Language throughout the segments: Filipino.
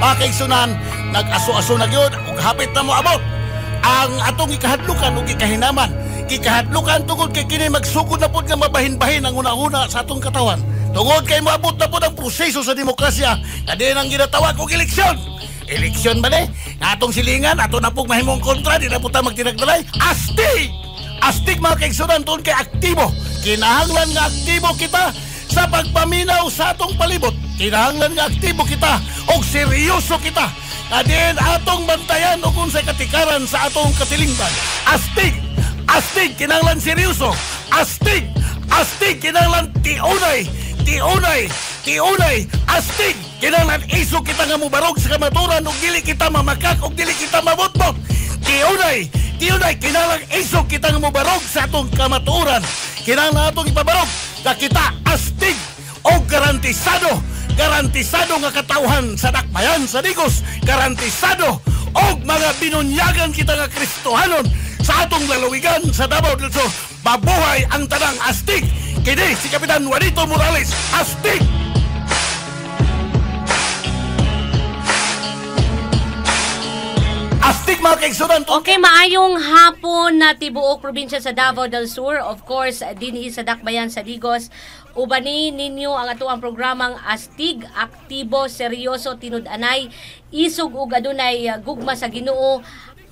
Mga kaigsunan, nag-aso-aso na gyud ug hapit na mo abot ang atong ikahadlukan ug ikahinaman. Ikahadlukan tungod kay kini magsugod na pud nga mabahin-bahin ang una-una sa atong katawan. Tungod kay moabot na pud ang proseso sa demokrasya nga diin ang ginatawag og eleksyon. Eleksyon ba nga atong silingan ato na pug mahimong kontra di na pud ta magtinagdalay. Astig! Astig mga kaigsunan tungod kay aktibo. Kinahanglan nga aktibo kita sa pagpaminaw sa atong palibot. Kinahanglan nga aktibo kita og seryoso kita. Adin atong bantayan o kung sa katikaran sa atong katilingban. Astig! Astig! Kinahanglan seryoso. Astig! Astig! Kinahanglan tiunay! Tiunay! Tiunay! Astig! Kinahanglan iso kita nga mubarog sa kamaturan o dili kita mamakak o dili kita mabotbot. Tiunay! Tiunay! Kinahanglan iso kita nga mubarog sa atong kamaturan. Kinahanglan atong ipabarog na kita astig o garantisado. Garantisado nga katawhan sa dakbayan sa Digos. Garantisado og mga binunyagan kita nga Kristohanon sa atong lalawigan sa Davao del Sur. Mabuhay ang tanang astig. Kini si Kapitan Juanito Morales. Astig! Astig mga kaigsunan. Okay, maayong hapon na tibuok probinsya sa Davao del Sur. Of course, dinhi sa dakbayan sa Digos. Ubani ninyo ang atuang programang Astig, Aktibo, Seryoso, Tinud-anay, Isog ug adunay gugma sa Ginoo.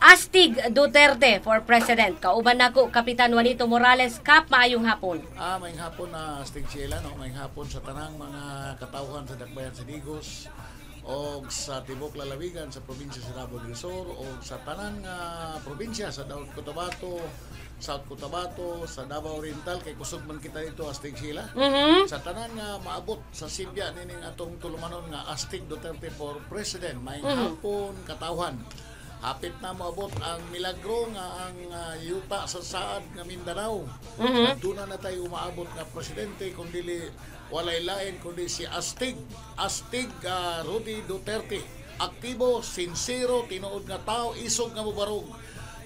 Astig Duterte for President. Kauban nako Kapitan Juanito Morales. Kap, maayong hapon. Maayong hapon na Astig Sheila, no? Maayong hapon sa tanang mga katawhan sa dakbayan sa Digos o sa tibok lalawigan sa probinsya sa Davao del Sur o sa tanang probinsya sa South Cotabato, South Cotabato, sa Davao Oriental kay kusog man kita dito Astig Sheila. Sa tanan nga maabot sa Sibya nining atong tulumanon nga Astig Duterte for President. Maayong hapon katawhan. Hapit na moabot ang milagro nga ang yuta sa saad nga Mindanao. Doon na tayo umaabot nga presidente kundi walay lain kundi si Astig Rudy Duterte. Aktibo, sincero, tinuod nga tao, isog nga mubarog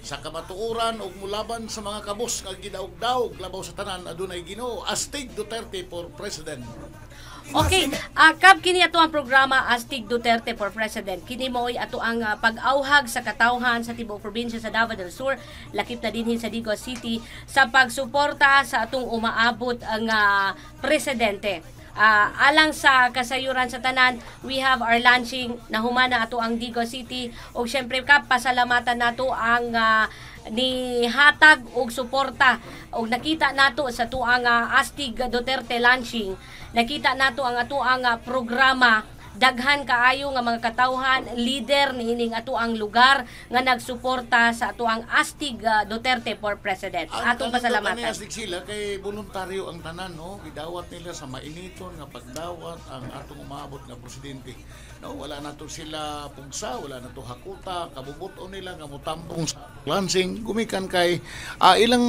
sa kamatuoran ug mulaban sa mga kabus nga gidaog-daog labaw sa tanan adunay Ginoo. Astig Duterte for President. Okay, kab kini ato ang programa Astig Duterte for President. Kini mo'y ato ang pag-awhag sa katawhan sa tibuok probinsya sa Davao del Sur, lakip na dinhin sa Digos City sa pagsuporta sa atong umaabot ang presidente. Alang sa kasayuran sa tanan, we have our launching na humana ato ang Digos City ug syempre kap pasalamatan nato ang ni hatag og suporta og nakita nato sa tuang Astig Duterte launching. Nakita nato ang atuang programa, daghan kaayo nga mga katawhan, leader niining atuang lugar nga nagsuporta sa atuang Astig Duterte for President. Atong pasalamatan. Astig sila kay voluntaryo ang tanan, no? Gidawat nila sa mainiton nga pagdawat ang atong umaabot nga presidente. No, wala na to sila pugsa, wala na to hakuta, kabubuton nila nga mutambong sa lansing, gumikan kay ilang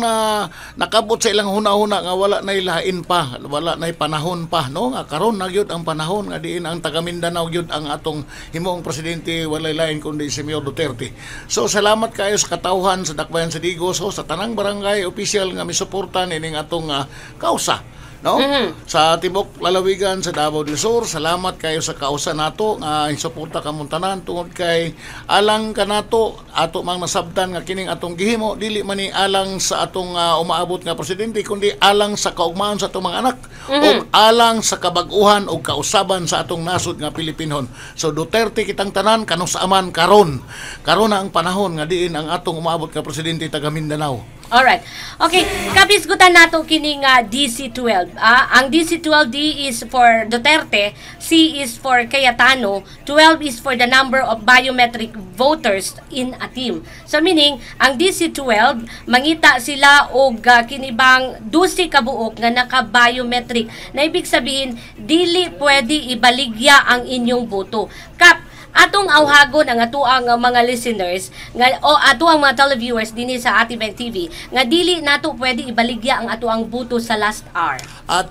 nakabot sa ilang huna-huna nga wala na ilain pa, wala na panahon pa, no? Nga karon na gyud ang panahon nga diin ang taga Mindanao gyud ang atong himuong presidente walay lain kundi si Mayor Duterte. So salamat kayo sa katawhan sa dakbayan sa Digos, sa tanang barangay official nga misuportan ining atong kausa. No? Sa tibok lalawigan sa Davao del Sur, salamat kayo sa kausa nato nga suporta kamong tanan tungod kay alang kanato ato mang nasabtan nga kining atong gihimo dili man ni alang sa atong umaabot nga presidente kundi alang sa kaugmaon sa atong mga anak ug alang sa kabag-uhan ug kausaban sa atong nasod nga Pilipinon. So Duterte kitang tanan kanus-aman karon na ang panahon nga diin ang atong umaabot nga presidente taga Mindanao. Alright. Okay, kapisgutan nato kining DC-12. Ang DC-12D is for Duterte, C is for Cayetano, 12 is for the number of biometric voters in a team. So meaning, ang DC-12, mangita sila og kinibang 12 kabuok nga naka-biometric. Na ibig sabihin, dili pwede ibaligya ang inyong boto. Kap, atong awhagon ang atuang mga listeners nga o atuang mga televiewers dinhi sa Atibeng TV nga dili nato pwede ibaligya ang atuang buto sa last hour.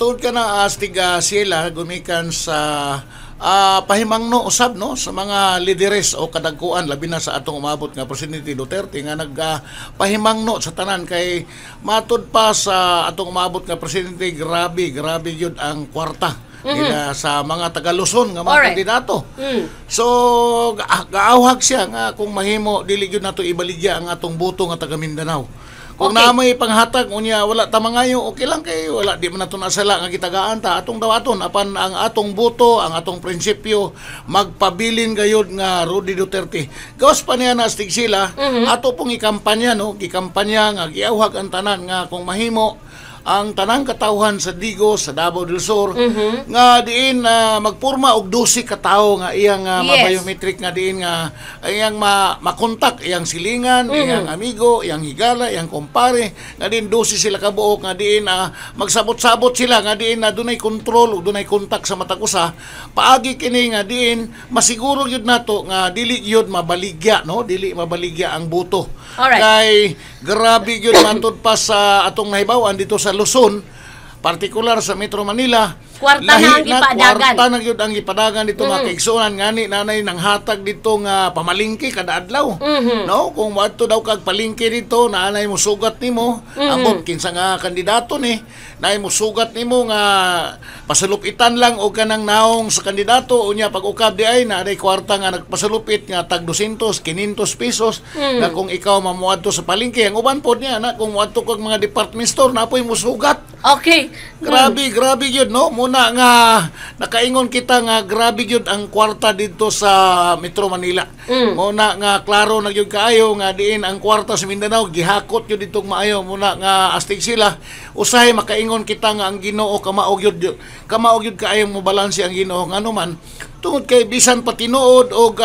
Tungod ka na Astig sila gumikan sa pahimangno usab no sa mga lideres o kadagkuan labi na sa atong umabot nga presidente Duterte nga nagpahimangno sa tanan kay matud pa sa atong umabot nga presidente grabe gyud ang kwarta nila sa mga taga Luzon nga mga Alright. kandidato. So gaawhag siya nga kung mahimo dili gyud nato ibaligya ang atong boto nga taga Mindanao. Kung Okay. na may panghatag unya wala ta mangayo, okay lang kay wala di man nato nasala nga gitagaan ta atong dawaton apan ang atong boto, ang atong prinsipyo magpabilin gayud nga Rudy Duterte. Gawas pa niya na astig sila ato pong ikampanya no, gikampanya nga giawhag ang tanan nga kung mahimo ang tanang katawhan sa Digos sa Davao del Sur nga diin magpurma og 12 ka tawo nga iyang ma-biometric nga diin nga iyang makontak iyang silingan, iyang amigo, iyang higala, iyang kumpare nga diin 12 sila ka buok nga diin magsabot-sabot sila nga diin dunay control ug dunay kontak sa matag usa paagi kini nga diin masiguro gyud nato nga dili gyud mabaligya no, dili mabaligya ang boto. Alright. Kay grabe gyud matud pa sa atong nahibawan dito sa Luzon, partikular sa Metro Manila. Kwarta na ang gipadagan. Kwarta na gyud ang gipadagan dito nga kaigsunan ngani nanay nang hatag dito nga pamalingki kada adlaw. No, kung adto daw kag palingki dito nanay mo sugat nimo, ambot kinsa nga kandidato ni, nay mo sugat nimo nga pasalupitan lang og kanang naong sa kandidato unya pag ukab di ay nanay kwarta nga nagpasalupit nga tag 200, 500 pesos na kung ikaw mamuadto sa palingki. Ang uban pod niya na kung muadto kag mga department store napoy mo sugat. Okay. Grabe gyud no. Muna nga nakaingon kita nga grabe gyud ang kwarta dito sa Metro Manila. Muna nga klaro na gyud kaayo nga diin ang kwarta sa Mindanao gihakot gyud dito maayo. Muna nga astig sila usahay makaingon kita nga ang Ginoo kamao gyud kaayo mo balanse ang Ginoo ngano man tungod kay bisan pa tinuod og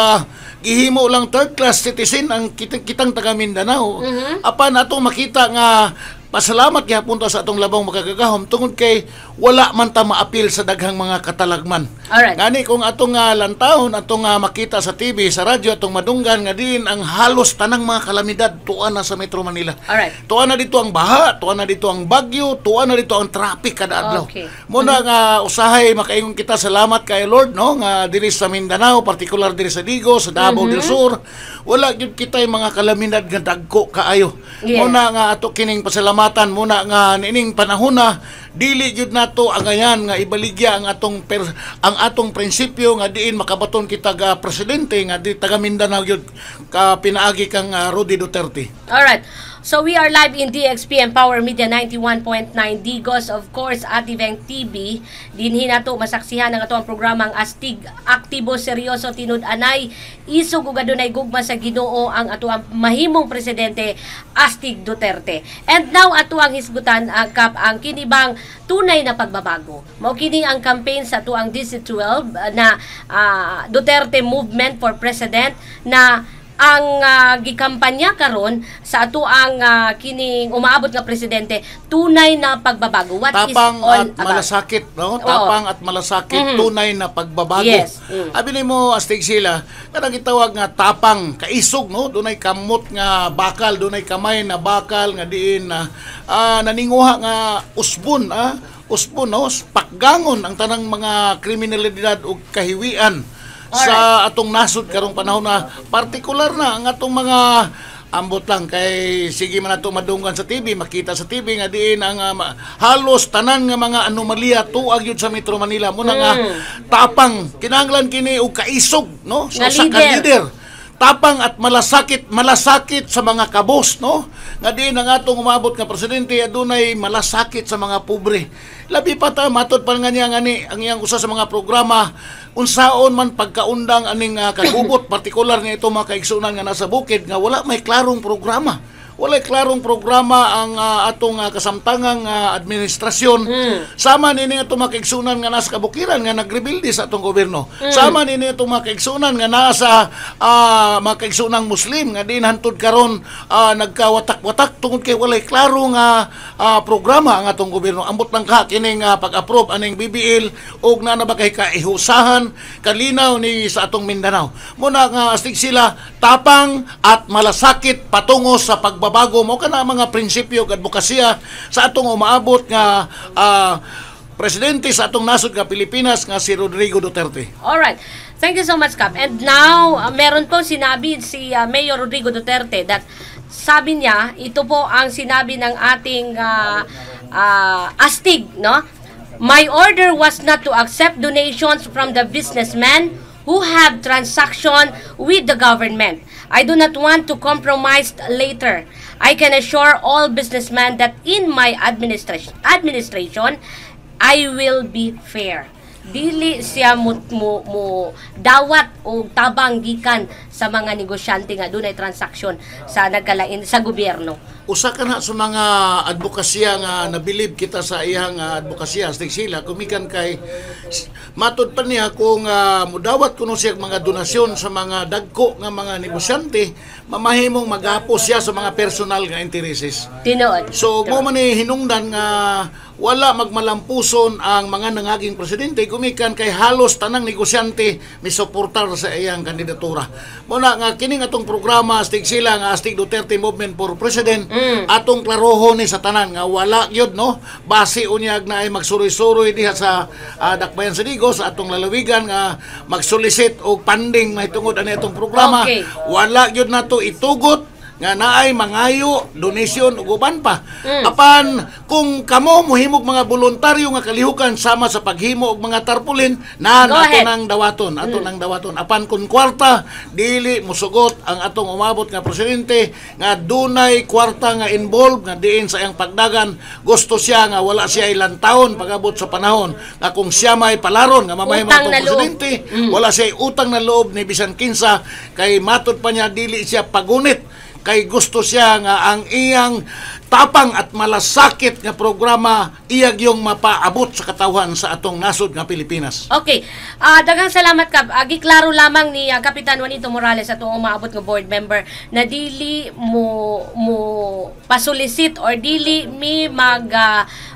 gihimo lang third class citizen ang kitang taga Mindanao. Apan atong makita nga pasalamat gyapon ta sa atong labang makagagahom tungod kay wala man ta maapil sa daghang mga katalagman. Alright. Ngani kung atong lantawon, atong makita sa TV, sa radyo, atong madunggan nga din ang halos tanang mga kalamidad tuan na sa Metro Manila. Alright. Tuan na dito ang baha, tuan na dito ang bagyo, tuan na dito ang traffic kada adlaw. Okay. Muna nga usahay makaingon kita salamat kay Lord no nga diri sa Mindanao, particular diri sa Digos, sa Davao del Sur, wala gyud kitay mga kalamidad nga dagko kaayo. Yeah. Muna nga ato kining pasalamatan muna nga nining panahon na dili gyud nato ang ayan nga ibaligya ang atong prinsipyo nga diin makabaton kita ga presidente nga di taga Mindanao gyud ka pinaagi kang Rudy Duterte. Alright. So we are live in DXP Empower Media 91.9 Digos, of course, Ativeng TV. Dinhi nato masaksihan ang ato ang programang Astig Aktibo Seryoso Tinud Anay isog ug adunay gugma sa Ginoo ang ato ang mahimong presidente Astig Duterte. And now ato ang hisgutan kap ang kinibang tunay na pagbabago. Mao kini ang campaign sa ato ang DC12 na Duterte Movement for President na ang gikampanya karon sa ato ang kining umaabot nga presidente tunay na pagbabago. What Tapang is all at about? malasakit, no? Tapang at malasakit, tunay na pagbabago. Yes. Abi nimo astig sila, kanang gitawag nga tapang, kaisog, no? Dunay kamot nga bakal, dunay kamay na bakal nga diin na naninguha nga usbon, usbon, no? Pakgangon ang tanang mga kriminalidad ug kahiwian sa atong nasod karong panahon na partikular na ang atong mga ambot lang kay sige man nato madunggan sa TV, makita sa TV nga diin ang halos tanan nga mga anomalya tuag yun sa Metro Manila muna nga tapang kinahanglan kini og kaisog no Nga sa leader. Tapang at malasakit sa mga kabos no nga diin ang atong umabot nga presidente adunay malasakit sa mga pobre. Labi pa ta matod pa nga niya ngani ang iyang usa sa mga programa unsaon man pagkaundang aning kagubot partikular ni ito mga kaigsunan nga nasa bukid nga wala may klarong programa. Walay klarong programa ang atong kasamtangang administrasyon. Sama nini itong makaigsunan nga nasa kabukiran nga nagrebildi sa atong gobyerno. Sama nini itong makaigsunan nga nasa makaigsunang Muslim nga din hantod karon nagkawatak-watak tungod kay walay klarong programa ang atong gobyerno. Ambot lang ka kining pag-approve aning BBL og na nabakay kaihusahan kalinaw ni sa atong Mindanao. Muna nga astig sila tapang at malasakit patungo sa pagbabago mo kana mga prinsipyo ug advokasya sa atong umaabot nga presidente sa atong nasod nga Pilipinas nga si Rodrigo Duterte. Alright. Thank you so much, Kap. And now, meron po sinabi si Mayor Rodrigo Duterte that sabi niya, ito po ang sinabi ng ating astig, no? My order was not to accept donations from the businessmen who have transaction with the government. I do not want to compromise later. I can assure all businessmen that in my administration, I will be fair. Dili siya mo dawat o tabang gikan sa mga negosyante nga dunay transaksyon sa nagkalain sa gobyerno. Usa ka na sa mga advokasya nga nabilib kita sa iyang advokasya stig sila kumikan kay matud pa niya kung mudawat kuno siya mga donasyon sa mga dagko nga mga negosyante mamahimong magapos siya sa mga personal nga intereses. Tinuod. So mo man ni hinungdan nga wala magmalampuson ang mga nangaging presidente kumikan kay halos tanang negosyante misuportar sa iyang kandidatura. Muna nga kining atong programa astig sila nga astig Duterte Movement for President atong klarohon ni sa tanan nga wala gyud no base unyag na ay magsuroy-suroy diha sa Dakbayan sa Digos atong lalawigan nga magsolicit og funding mahitungod ani atong programa. Okay. Wala gyud nato itugot nga naay mangayo donasyon ug uban pa apan kung kamo mohimog mga voluntaryo nga kalihukan sama sa paghimo og mga tarpaulin na ato nang dawaton apan kung kwarta dili mosugot ang atong umabot nga presidente nga dunay kwarta nga involved nga diin sa iyang pagdagan gusto siya nga wala siya ilang taon pagabot sa panahon nga kung siya may palaron nga mamahimo atong presidente wala siya utang na loob ni bisan kinsa kay matud pa niya dili siya pagunit kay gusto siya nga ang iyang tapang at malasakit nga programa iyag yung mapaabot sa katawhan sa atong nasod nga Pilipinas. Okay. Daghang salamat kap. Giklaro lamang ni Kapitan Juanito Morales atong umaabot nga board member na dili mo pasulisit or dili mi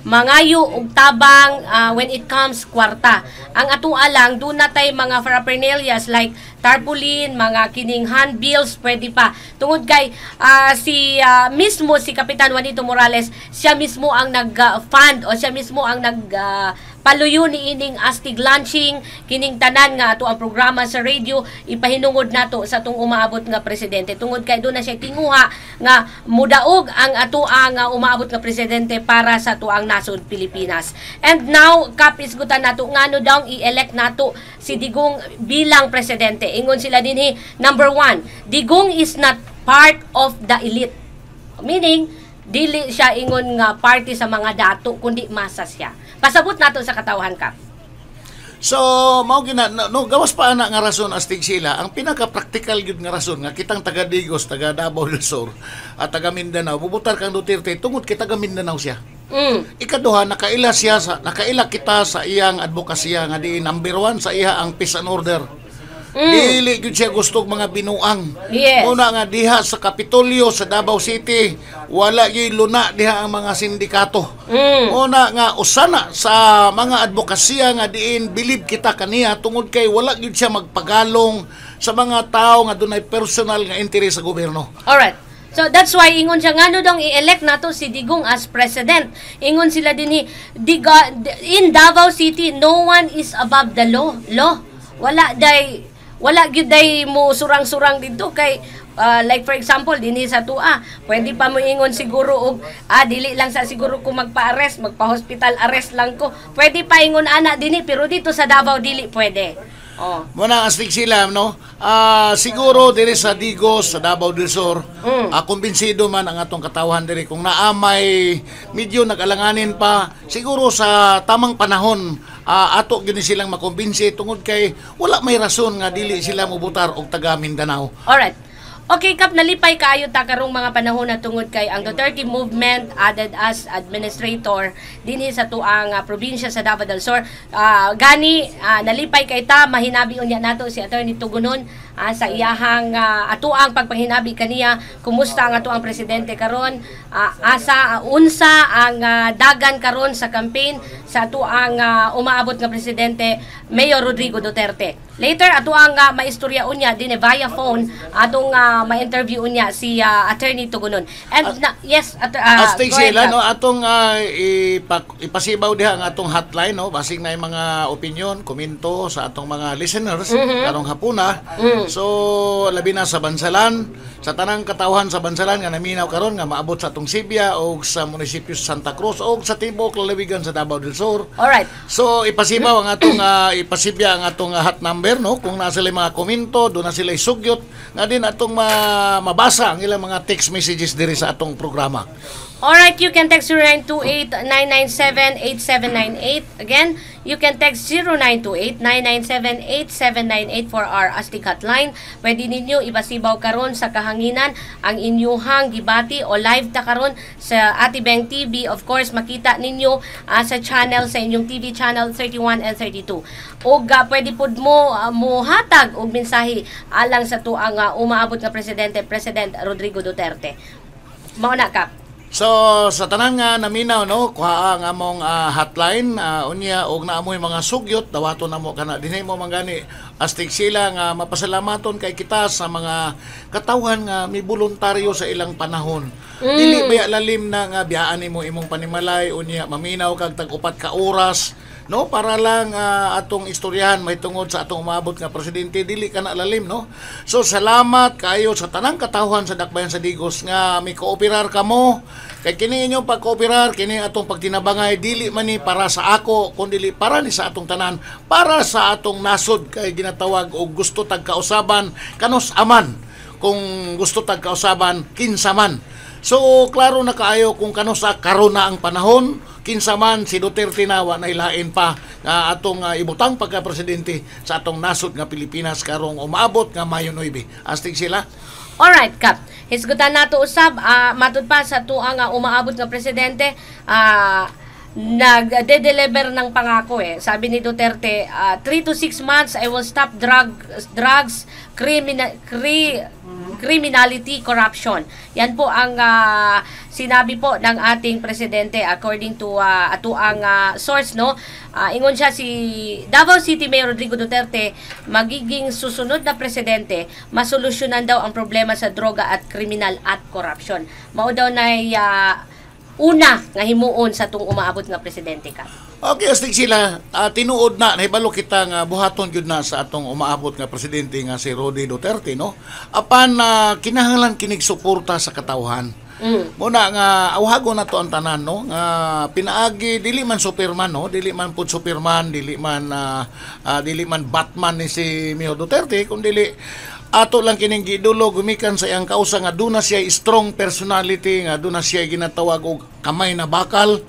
mangayo og tabang when it comes kwarta. Ang atoa lang do natay mga paraphernalias like tarpaulin, mga kining handbills, pwede pa. Tungod kay mismo si Kapitan Juanito Morales, siya mismo ang nag-fund o siya mismo ang paluyo ni ining astig launching kining tanan nga ato ang programa sa radio ipahinungod nato sa atong umaabot nga presidente tungod kay doon na siya tinguha nga mudaog ang ato ang umaabot nga presidente para sa ato ang nasod Pilipinas. And now kapis gutan nato ngano daw i-elect nato si Digong bilang presidente. Ingon sila dinhi, number 1, Digong is not part of the elite. Meaning dili siya ingon nga party sa mga dato kundi masa siya. Pasabot nato sa katawhan kap. So, mao gina no gawas pa ana nga rason astig sila. Ang pinaka-practical gyud nga rason nga kitang taga Digos, taga Davao del Sur at taga Mindanao, bubutar kang Duterte tungod kay taga Mindanao siya. Ikaduha nakaila kita sa iyang advokasya nga diin number 1 sa iya ang peace and order. Dili gyud siya gustong mga binuang. Yes. Una nga diha sa Kapitolyo sa Davao City, wala gyud luna diha ang mga sindikato. Una nga usana sa mga advokasya nga diin bilib kita kaniya tungod kay wala gyud siya magpagalong sa mga tao nga dunay personal nga interes sa gobyerno. Alright. So that's why ingon siya ngano dong i-elect nato si Digong as president. Ingon sila dinhi in Davao City no one is above the law. Wala gyud day mo surang-surang dito kay like for example dinhi sa tua pwede pa mo ingon siguro og dili lang sa siguro ko magpa-arrest magpa-hospital arrest lang ko pwede pa ingon ana dinhi pero dito sa Davao dili pwede. Muna astig sila no siguro diri sa Digos sa Davao del Sur kumbinsido man ang atong katawhan diri kung naamay medyo nag-alanganin pa siguro sa tamang panahon ato gyud silang makumbinsi tungod kay wala may rason nga dili sila mobutar og taga Mindanao. Alright. Okay, Kap, nalipay kaayo ta karong mga panahon na tungod kay ang Duterte Movement added as administrator dinhi sa tuang probinsya sa Davao del Sur. Gani nalipay kay ta mahinabi unya nato si Attorney Tugunon sa iyahang atuang pagpanghinabi kaniya kumusta ang atuang presidente karon unsa ang dagan karon sa campaign sa atuang umaabot nga presidente Mayor Rodrigo Duterte. Later atuang maistorya unya dinhi via phone atong ma-interview unya si Attorney Tugunon. And yes, astig sila no atong ipasibaw diha ang atong hotline no basig na mga opinion, komento sa atong mga listeners karong hapuna. So labi na sa bansalan sa tanang katawhan sa bansalan nga naminaw karon nga maabot sa atong Sibya o sa munisipyo sa Santa Cruz o sa tibok lalawigan sa Davao del Sur. Alright. So ipasibaw ang atong ipasibya ang atong hot number, no, kung naa sila mga komento, do na sila isugyot nga din atong mabasa ang ilang mga text messages diri sa atong programa. Alright, you can text 0928-997-8798. Again, you can text 0928-997-8798 for our Astig hotline. Pwede ninyo ibasibaw karon sa kahanginan ang inyuhang gibati o live ta karon sa Atibeng TV. Of course, makita ninyo sa channel, sa inyong TV channel 31 and 32. O pwede pod mo muhatag og mensahe alang sa tuang umaabot nga presidente, President Rodrigo Duterte. Mao na Kap. So sa tanan nga naminaw, no, kuha ang among hotline unya og naamoy mga sugyot dawaton namo kana dinhi mo mangani astig sila nga mapasalamaton kay kita sa mga katawhan nga may voluntaryo sa ilang panahon. Dili baya lalim na nga biyaan nimo imong panimalay unya maminaw kag tag-upat ka oras, no, para lang atong istoryahan may tungod sa atong umabot nga presidente, dili kana lalim, no. So salamat kayo sa tanang katawhan sa Dakbayan sa Digos nga may kooperar kamo kay kini inyong pagkooperar, kini atong pagtinabangay dili man ni para sa ako kundi para ni sa atong tanan, para sa atong nasod kay ginatawag og gusto tag kausaban kanos aman, kung gusto tag kausaban kinsaman. So klaro na kaayo kung kanusa karon na ang panahon, kinsa man si Duterte nawa na ilain pa nga atong ibutang pagka-presidente sa atong nasod nga Pilipinas karong umaabot nga Mayo 9. Astig sila. Alright, Kap. Hisgutan nato usab matud pa sa tuang umaabot nga presidente, nagde-deliver ng pangako Sabi ni Duterte, 3 to 6 months I will stop drugs, criminality, corruption. Yan po ang sinabi po ng ating presidente according to ato ang source, no. Ingon siya si Davao City Mayor Rodrigo Duterte magiging susunod na presidente, masolusyonan daw ang problema sa droga at kriminal at corruption. Mao daw na una nga himuon sa tung umaabot nga presidente ka. Okay, astig sila. Tinuod na nahibalo kita nga buhaton gyud na sa atong umaabot nga presidente nga si Rodi Duterte, no. Apan kinahanglan kinig suporta sa katawhan. Muna nga awhagon nato ang tanan, no, nga pinaagi dili man Superman, no, dili man pud Superman, dili man Batman ni si Mayor Duterte, kundi ato lang kining gidulo gumikan sa iyang kausa nga duna siya strong personality, nga duna siya ginatawag og kamay na bakal.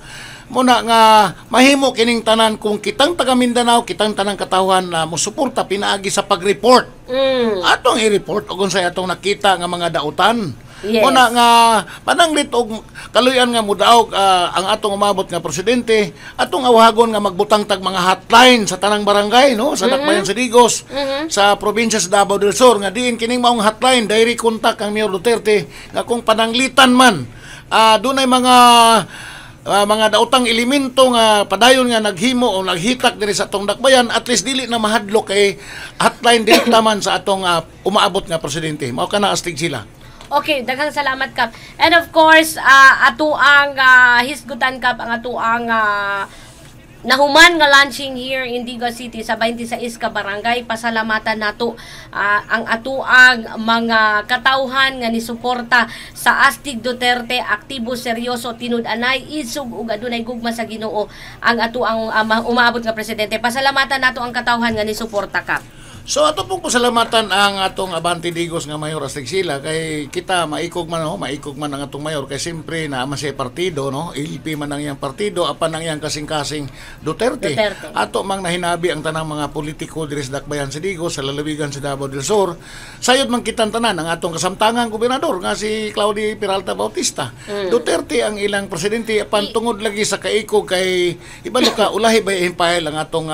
Muna nga mahimo kining tanan kung kitang taga Mindanao, kitang tanang katawhan na mosuporta pinaagi sa pag-report. Atong i-report og unsay atong nakita nga mga dautan. Yes. Muna nga pananglit og kaluyan nga mudaog ang atong umabot nga presidente, atong awhagon nga magbutang tag mga hotline sa tanang barangay, no, sa Dakbayan sa Digos, sa probinsya sa Davao del Sur nga diin kining maong hotline direct contact ang Mayor Duterte nga kung pananglitan man dunay mga daotang elemento nga padayon nga naghimo o naghitak diri sa atong Dakbayan, at least dili na mahadlok kay hotline direkta man sa atong umaabot nga presidente. Mao kana astig sila. Okay, daghang salamat Kap. And of course, ato ang hisgutan Kap ang ato ang nahuman nga launching here in Digo City sa 26 ka barangay. Pasalamatan nato ang ato ang mga katawhan nga nisuporta sa Astig Duterte, aktibo, seryoso, tinud-anay, isug ug adunay gugma sa Ginoo ang ato ang umaabot nga presidente. Pasalamatan nato ang katawhan nga nisuporta Kap. So ato pong pasalamatan ang atong Abante Digos nga mayor astig sila kay kita maikog man ang atong mayor kay siyempre na man siya partido, no, LP man ang iyang partido apan ang iyang kasing-kasing Duterte. Ato mang nahinabi ang tanang mga politiko diri sa Dakbayan sa Digos sa lalawigan sa Davao del Sur. Sayod man kitan tanan ang atong kasamtangang gobernador nga si Claudio Peralta Bautista. Duterte ang ilang presidente apan tungod lagi sa kaikog kay ibalo ka ulahi ba impile ang atong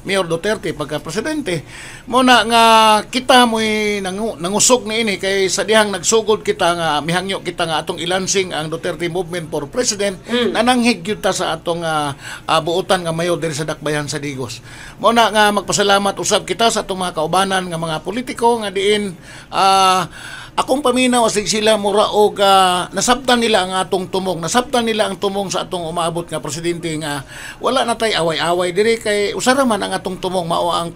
Mayor Duterte pagka presidente. Muna nga kita mo'y nangusog ni ini kay sa dihang nagsugod kita nga mihangyo kita nga atong ilansing ang Duterte Movement for President na nanghig ta sa atong buotan nga mayor diri sa Dakbayan sa Digos. Muna nga magpasalamat usab kita sa atong mga kaubanan nga mga politiko nga diin akong paminaw asig sila mura og nasabtan nila ang atong tumong, nasabtan nila ang tumong sa atong umaabot nga presidente nga wala na tay away-away diri kay usara man ang atong tumong mao ang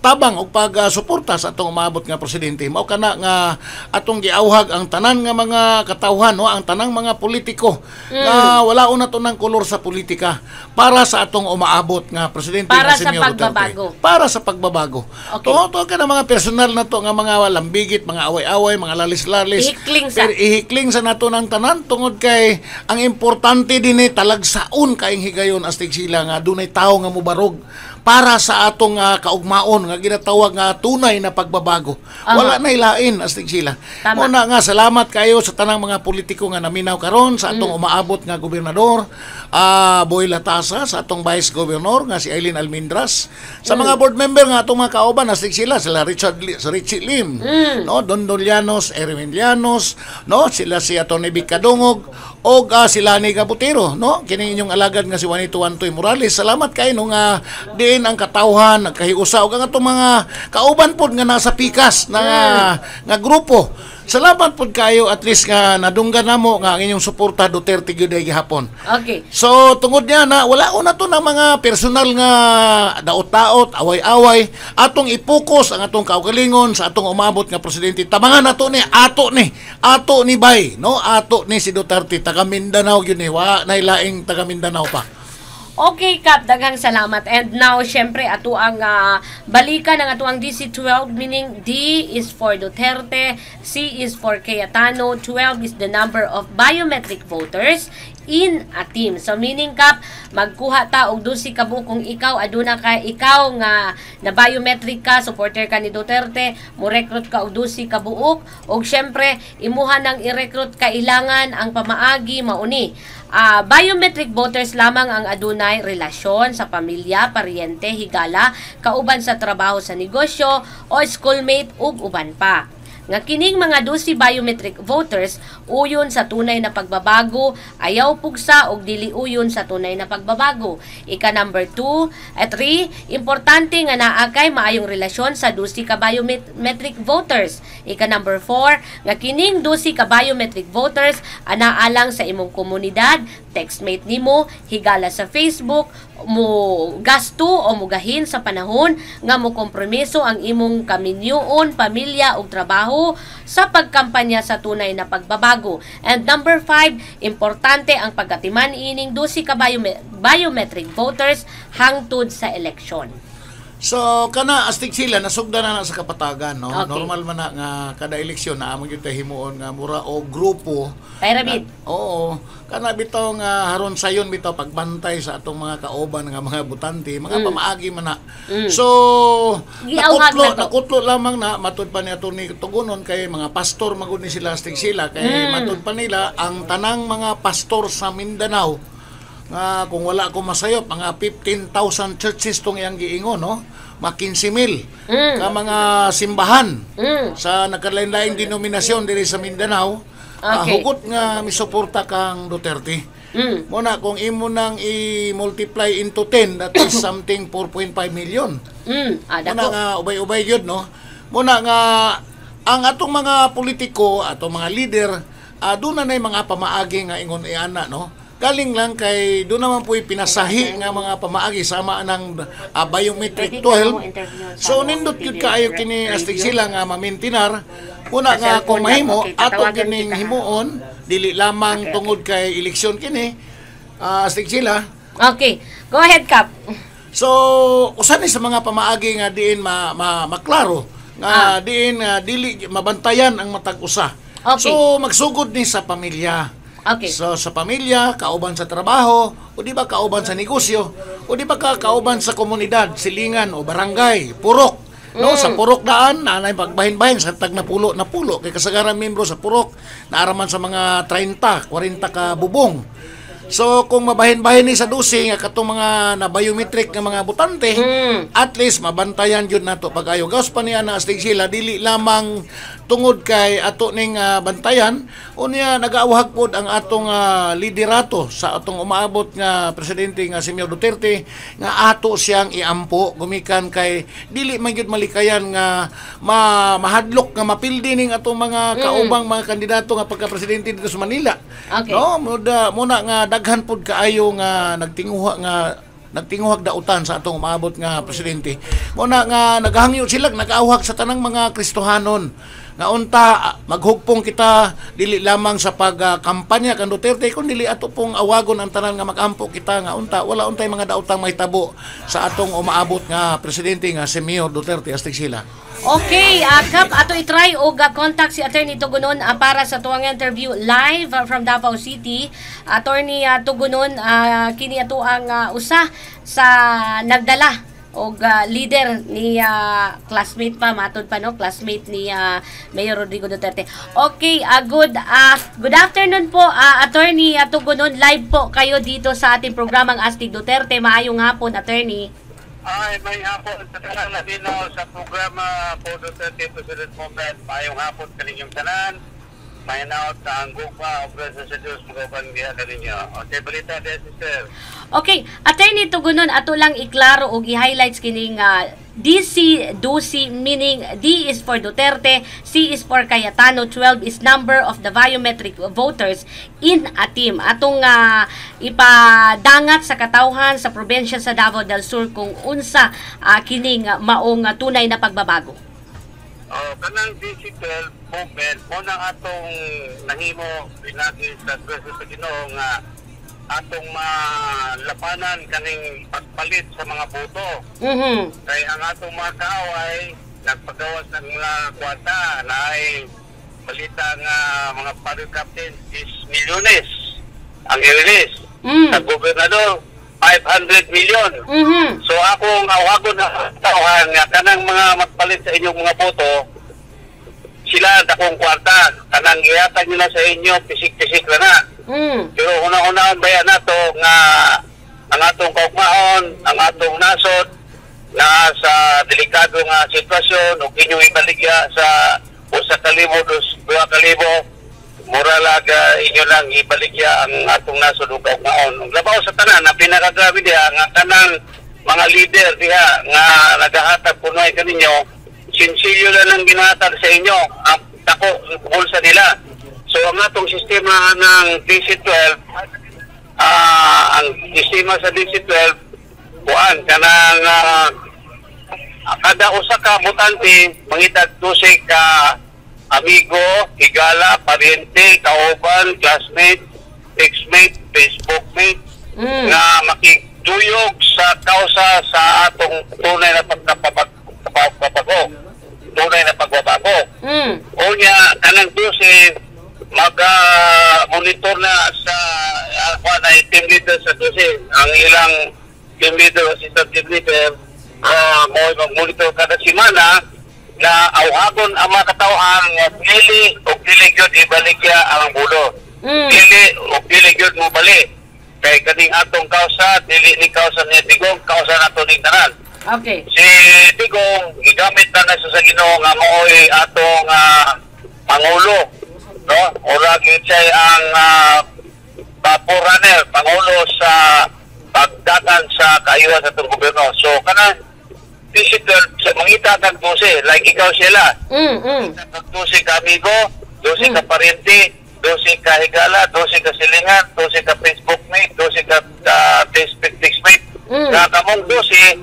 tabang og suporta sa atong umaabot nga presidente. Mao kana nga atong giawhag ang tanan nga mga katawhan, no, ang tanang mga politiko nga wala una to ng kolor sa politika para sa atong umaabot nga presidente Para nga sa Senyor pagbabago. Duterte. Para sa pagbabago. Okay. To ka na mga personal na to nga mga lambigit, mga away-away, mga lalis-lalis. Ihikling sa nato ng tanan tungod kay ang importante din talagsaon kaing higayon astig sila nga dunay tawo nga mobarog para sa atong kaugmaon nga ginatawag nga tunay na pagbabago. Wala na ilain astig sila. Muna nga salamat kayo sa tanang mga politiko nga naminaw karon sa atong umaabot nga gobernador Boy Latasa, sa atong vice governor nga si Eileen Almendras, sa mga board member nga atong mga kauban astig sila Richie Lim, no, Don Dolianos, Erwin Llanos, no, sila si Atty. Vic Kadungog o sila ni Gabutero, no, kini inyong alagad nga si Juanito Antoy Morales. Salamat kayo no nga diin ang katawhan nagkahiusa og ang atong mga kauban pod nga nasa pikas na nga grupo. Salamat pod kayo at least nga nadunggan namo nga ang inyong suporta Duterte gyud gihapon. Okay. So tungod niya na wala na to na mga personal nga daot-daot, away-away, atong ipokus ang atong kaugalingon sa atong umabot nga presidente. Tabangan nato ni ato ni Bay, no? Ato ni si Duterte taga Mindanao gyud ni wa nailaing taga Mindanao pa. Okay, Kap, daghang salamat. And now, syempre, ato ang balikan ng ato ang DC-12, meaning D is for Duterte, C is for Cayetano, 12 is the number of biometric voters in a team. So, meaning, Kap, magkuha ta og 12 ka buok kung ikaw, aduna ka, ikaw nga na biometric ka, supporter ka ni Duterte, mo recruit ka og 12 ka buok, og syempre, imuha nang i-recruit kailangan ang pamaagi, mauni. Biometric voters lamang ang adunay relasyon sa pamilya, paryente, higala, kauban sa trabaho sa negosyo o schoolmate ug uban pa. Nga kining mga 12 biometric voters uyon sa tunay na pagbabago, ayaw pugsa og dili uyon sa tunay na pagbabago. Ika number 2 at 3, importante nga naa kay maayong relasyon sa 12 ka biometric voters. Ika number 4, nga kining 12 ka biometric voters anaalang sa imong komunidad, textmate nimo, higala sa Facebook, mo gasto o mugahin sa panahon nga mo kompromiso ang imong kaminyoon, pamilya ug trabaho sa pagkampanya sa tunay na pagbabago. And number 5, importante ang pagkatiman ining 12 ka biometric voters hangtod sa eleksyon. So kana astig sila nasugdan na sa kapatagan, no. Okay. Normal man na nga kada eleksyon na among gyud himuon nga mura o grupo. Pyramid. Oo. Kana bitaw nga haron sayon bitaw pagbantay sa atong mga kauban nga mga butante, mga pamaagi man na. So nakutlo lamang na matud pa ni Atty. Tugunon kay mga pastor magud ni sila astig sila kay matud pa nila ang tanang mga pastor sa Mindanao nga kung wala ko masayop mga 15,000 churches tong iyang giingon, no, mga 15,000 ka mga simbahan sa nagkalain-laing denominasyon diri sa Mindanao. Hugot nga misuporta kang Duterte. Muna kung imo nang i-multiply into 10, that is something 4.5 million. Muna nga ubay-ubay yun, no. Muna nga ang atong mga politiko, atong mga leader, doon na mga pamaagi nga ingon iana, no. Galing lang kay doon naman po pinasahi nga mga pamaagi sama ng biometric 12. So nindot yun kaayo kini astig sila nga mamintinar. Una nga kung mahimo ato kining himuon dili lamang tungod kay eleksyon kini astig sila. Okay, go ahead, Kap. So usa ni sa mga pamaagi nga diin maklaro nga diin dili mabantayan ang matag usa. Okay. So magsugod ni sa pamilya. Okay. So sa pamilya, kauban sa trabaho, o di ba kauban sa negosyo, o di ba kauban sa komunidad, silingan o barangay, purok. No, sa purok daan, nanay pagbahin-bahin sa tag na pulo kay kasagaran membro sa purok, naaraman sa mga 30, 40 ka bubong. So kung mabahin-bahin ni sa dusi nga katong mga na biometric nga mga butante, at least mabantayan jud nato pag-ayo. Gawas pa niya na astig sila dili lamang tungod kay ato ning bantayan unya nagaawhag pod ang atong liderato sa atong umaabot nga presidente nga si Mayor Duterte nga ato siyang iampo gumikan kay dili man gyud malikayan nga mahadlok nga mapildi ning atong mga kaubang mga kandidato nga pagka-presidente dito sa Manila. Okay. No, muna nga daghan pod kaayo nga nagtinguhag dautan sa atong umaabot nga presidente. Muna nga naghangyo sila, nag-awhag sa tanang mga Kristohanon. Nga unta, maghugpong kita dili lamang sa pagkampanya kan Duterte, kung dili ato pong awagon ang tanan nga magampo kita nga unta, wala untay mga daotang mahitabo sa atong umaabot nga presidente nga si Mayor Duterte astig sila. Okay, Kap, ato i-try o contact si Attorney Tugunon para sa tuwang interview live from Davao City. Attorney Tugunon, kini ato ang usa sa nagdala o leader ni classmate pa, matod pa no, classmate ni Mayor Rodrigo Duterte. Okay, good afternoon po, Attorney Tugunon. Live po kayo dito sa ating programang Astig Duterte. Maayong hapon, Attorney. Ay, may hapon sa tanan na dino sa programa po Duterte President Movement. Mayong hapon kaninyong tanan. May naot sa ang gugma o presyo sa Diyos magapan biya kaninyo. O, balita din, sister. Okay, Attorney Tugunon, ato lang iklaro o i-highlights kining DC-DUCI, meaning D is for Duterte, C is for Cayetano, 12 is number of the biometric voters in a team. Atong ipadangat sa katawhan sa probensya sa Davao del Sur kung unsa kining maong tunay na pagbabago. Kanang digital movement, unang atong nahimo pinagi sa Preso sa Ginoo nga atong malapanan kaning pagpalit sa mga boto. Kaya ang atong mga kaaway nagpagawas ng mga kwarta na ay balita nga mga party captain is milyones ang i-release. Sa gobernador 500 million. So akong awagon na tauhan nga kanang mga magpalit sa inyong mga boto, sila dakong kwarta, kanang ihatag nila sa inyo, pisik-pisik na. Pero una-unaan bayan nato nga ang atong kaugmaon, ang atong nasod na sa delikado nga sitwasyon ug inyong ibaligya sa 1,000, 2,000 moralag inyo lang ibaligya ang atong nasod ug kaugmaon. Labaw sa tanan na pinakagrabe diha nga kanang mga leader diha nga nagahatag punoy kaninyo, sinsilyo lang ang ginahatag sa inyo ang dako bulsa nila. So ang atong sistema ng DC-12, ang sistema sa DC-12 buwan kanang kada usa ka botante mangitag 12 ka amigo, higala, pariente, kauban, classmate, textmate, facebookmate nga makiduyog sa kausa sa atong tunay na pagpapago, tunay na pagbabago. Unya kanang 12 mag-monitor na sa team leader sa 12. Ang ilang team leader, assistant team leader, mag-monitor kada semana na awhagon ang mga katawhan nga dili o dili gyud ibaligya ang bulo. Dili o dili gyud mo bali. Kay kaning atong kausa, dili ni kausa ni Digong, kausa nato ning tanan. Okay. Si Digong gigamit na sa Ginoo nga maoy atong pangulo, no? Ora gyud siya ang forerunner, pangulo sa pagdagan sa kaayuhan sa atong gobyerno. So kanang digital sa mangita kag 12 like ikaw sila. 12 ka amigo, 12 ka pariente, 12 ka higala, 12 ka silingan, 12 ka Facebook mate, 12 ka textmate. Nga kamong 12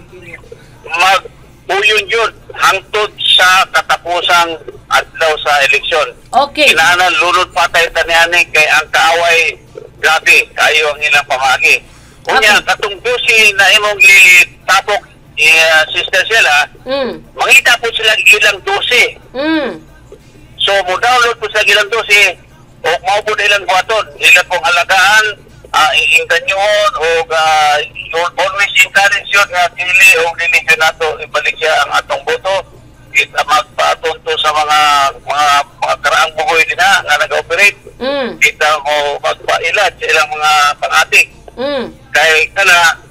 mag-uyon yun hangtod sa katapusang adlaw sa eleksyon. Okay. Kinahanglan lunod patay taniani kay ang kaaway grabe kayo ang ilang pamagi. Unya katong 12 na imong itapok sister sila, mangita po sila ilang 12. So, mo-download po sa ilang 12, o maupod ilang buhaton, ilang pong alagaan, iinganyoon, o always encourage yun nga dili o religion nato, ibalik siya ang atong boto, kita magpatunto sa mga karaang bugoy din nga nag-operate, kita mo magpailat sa ilang mga pangatik. Kaya kana,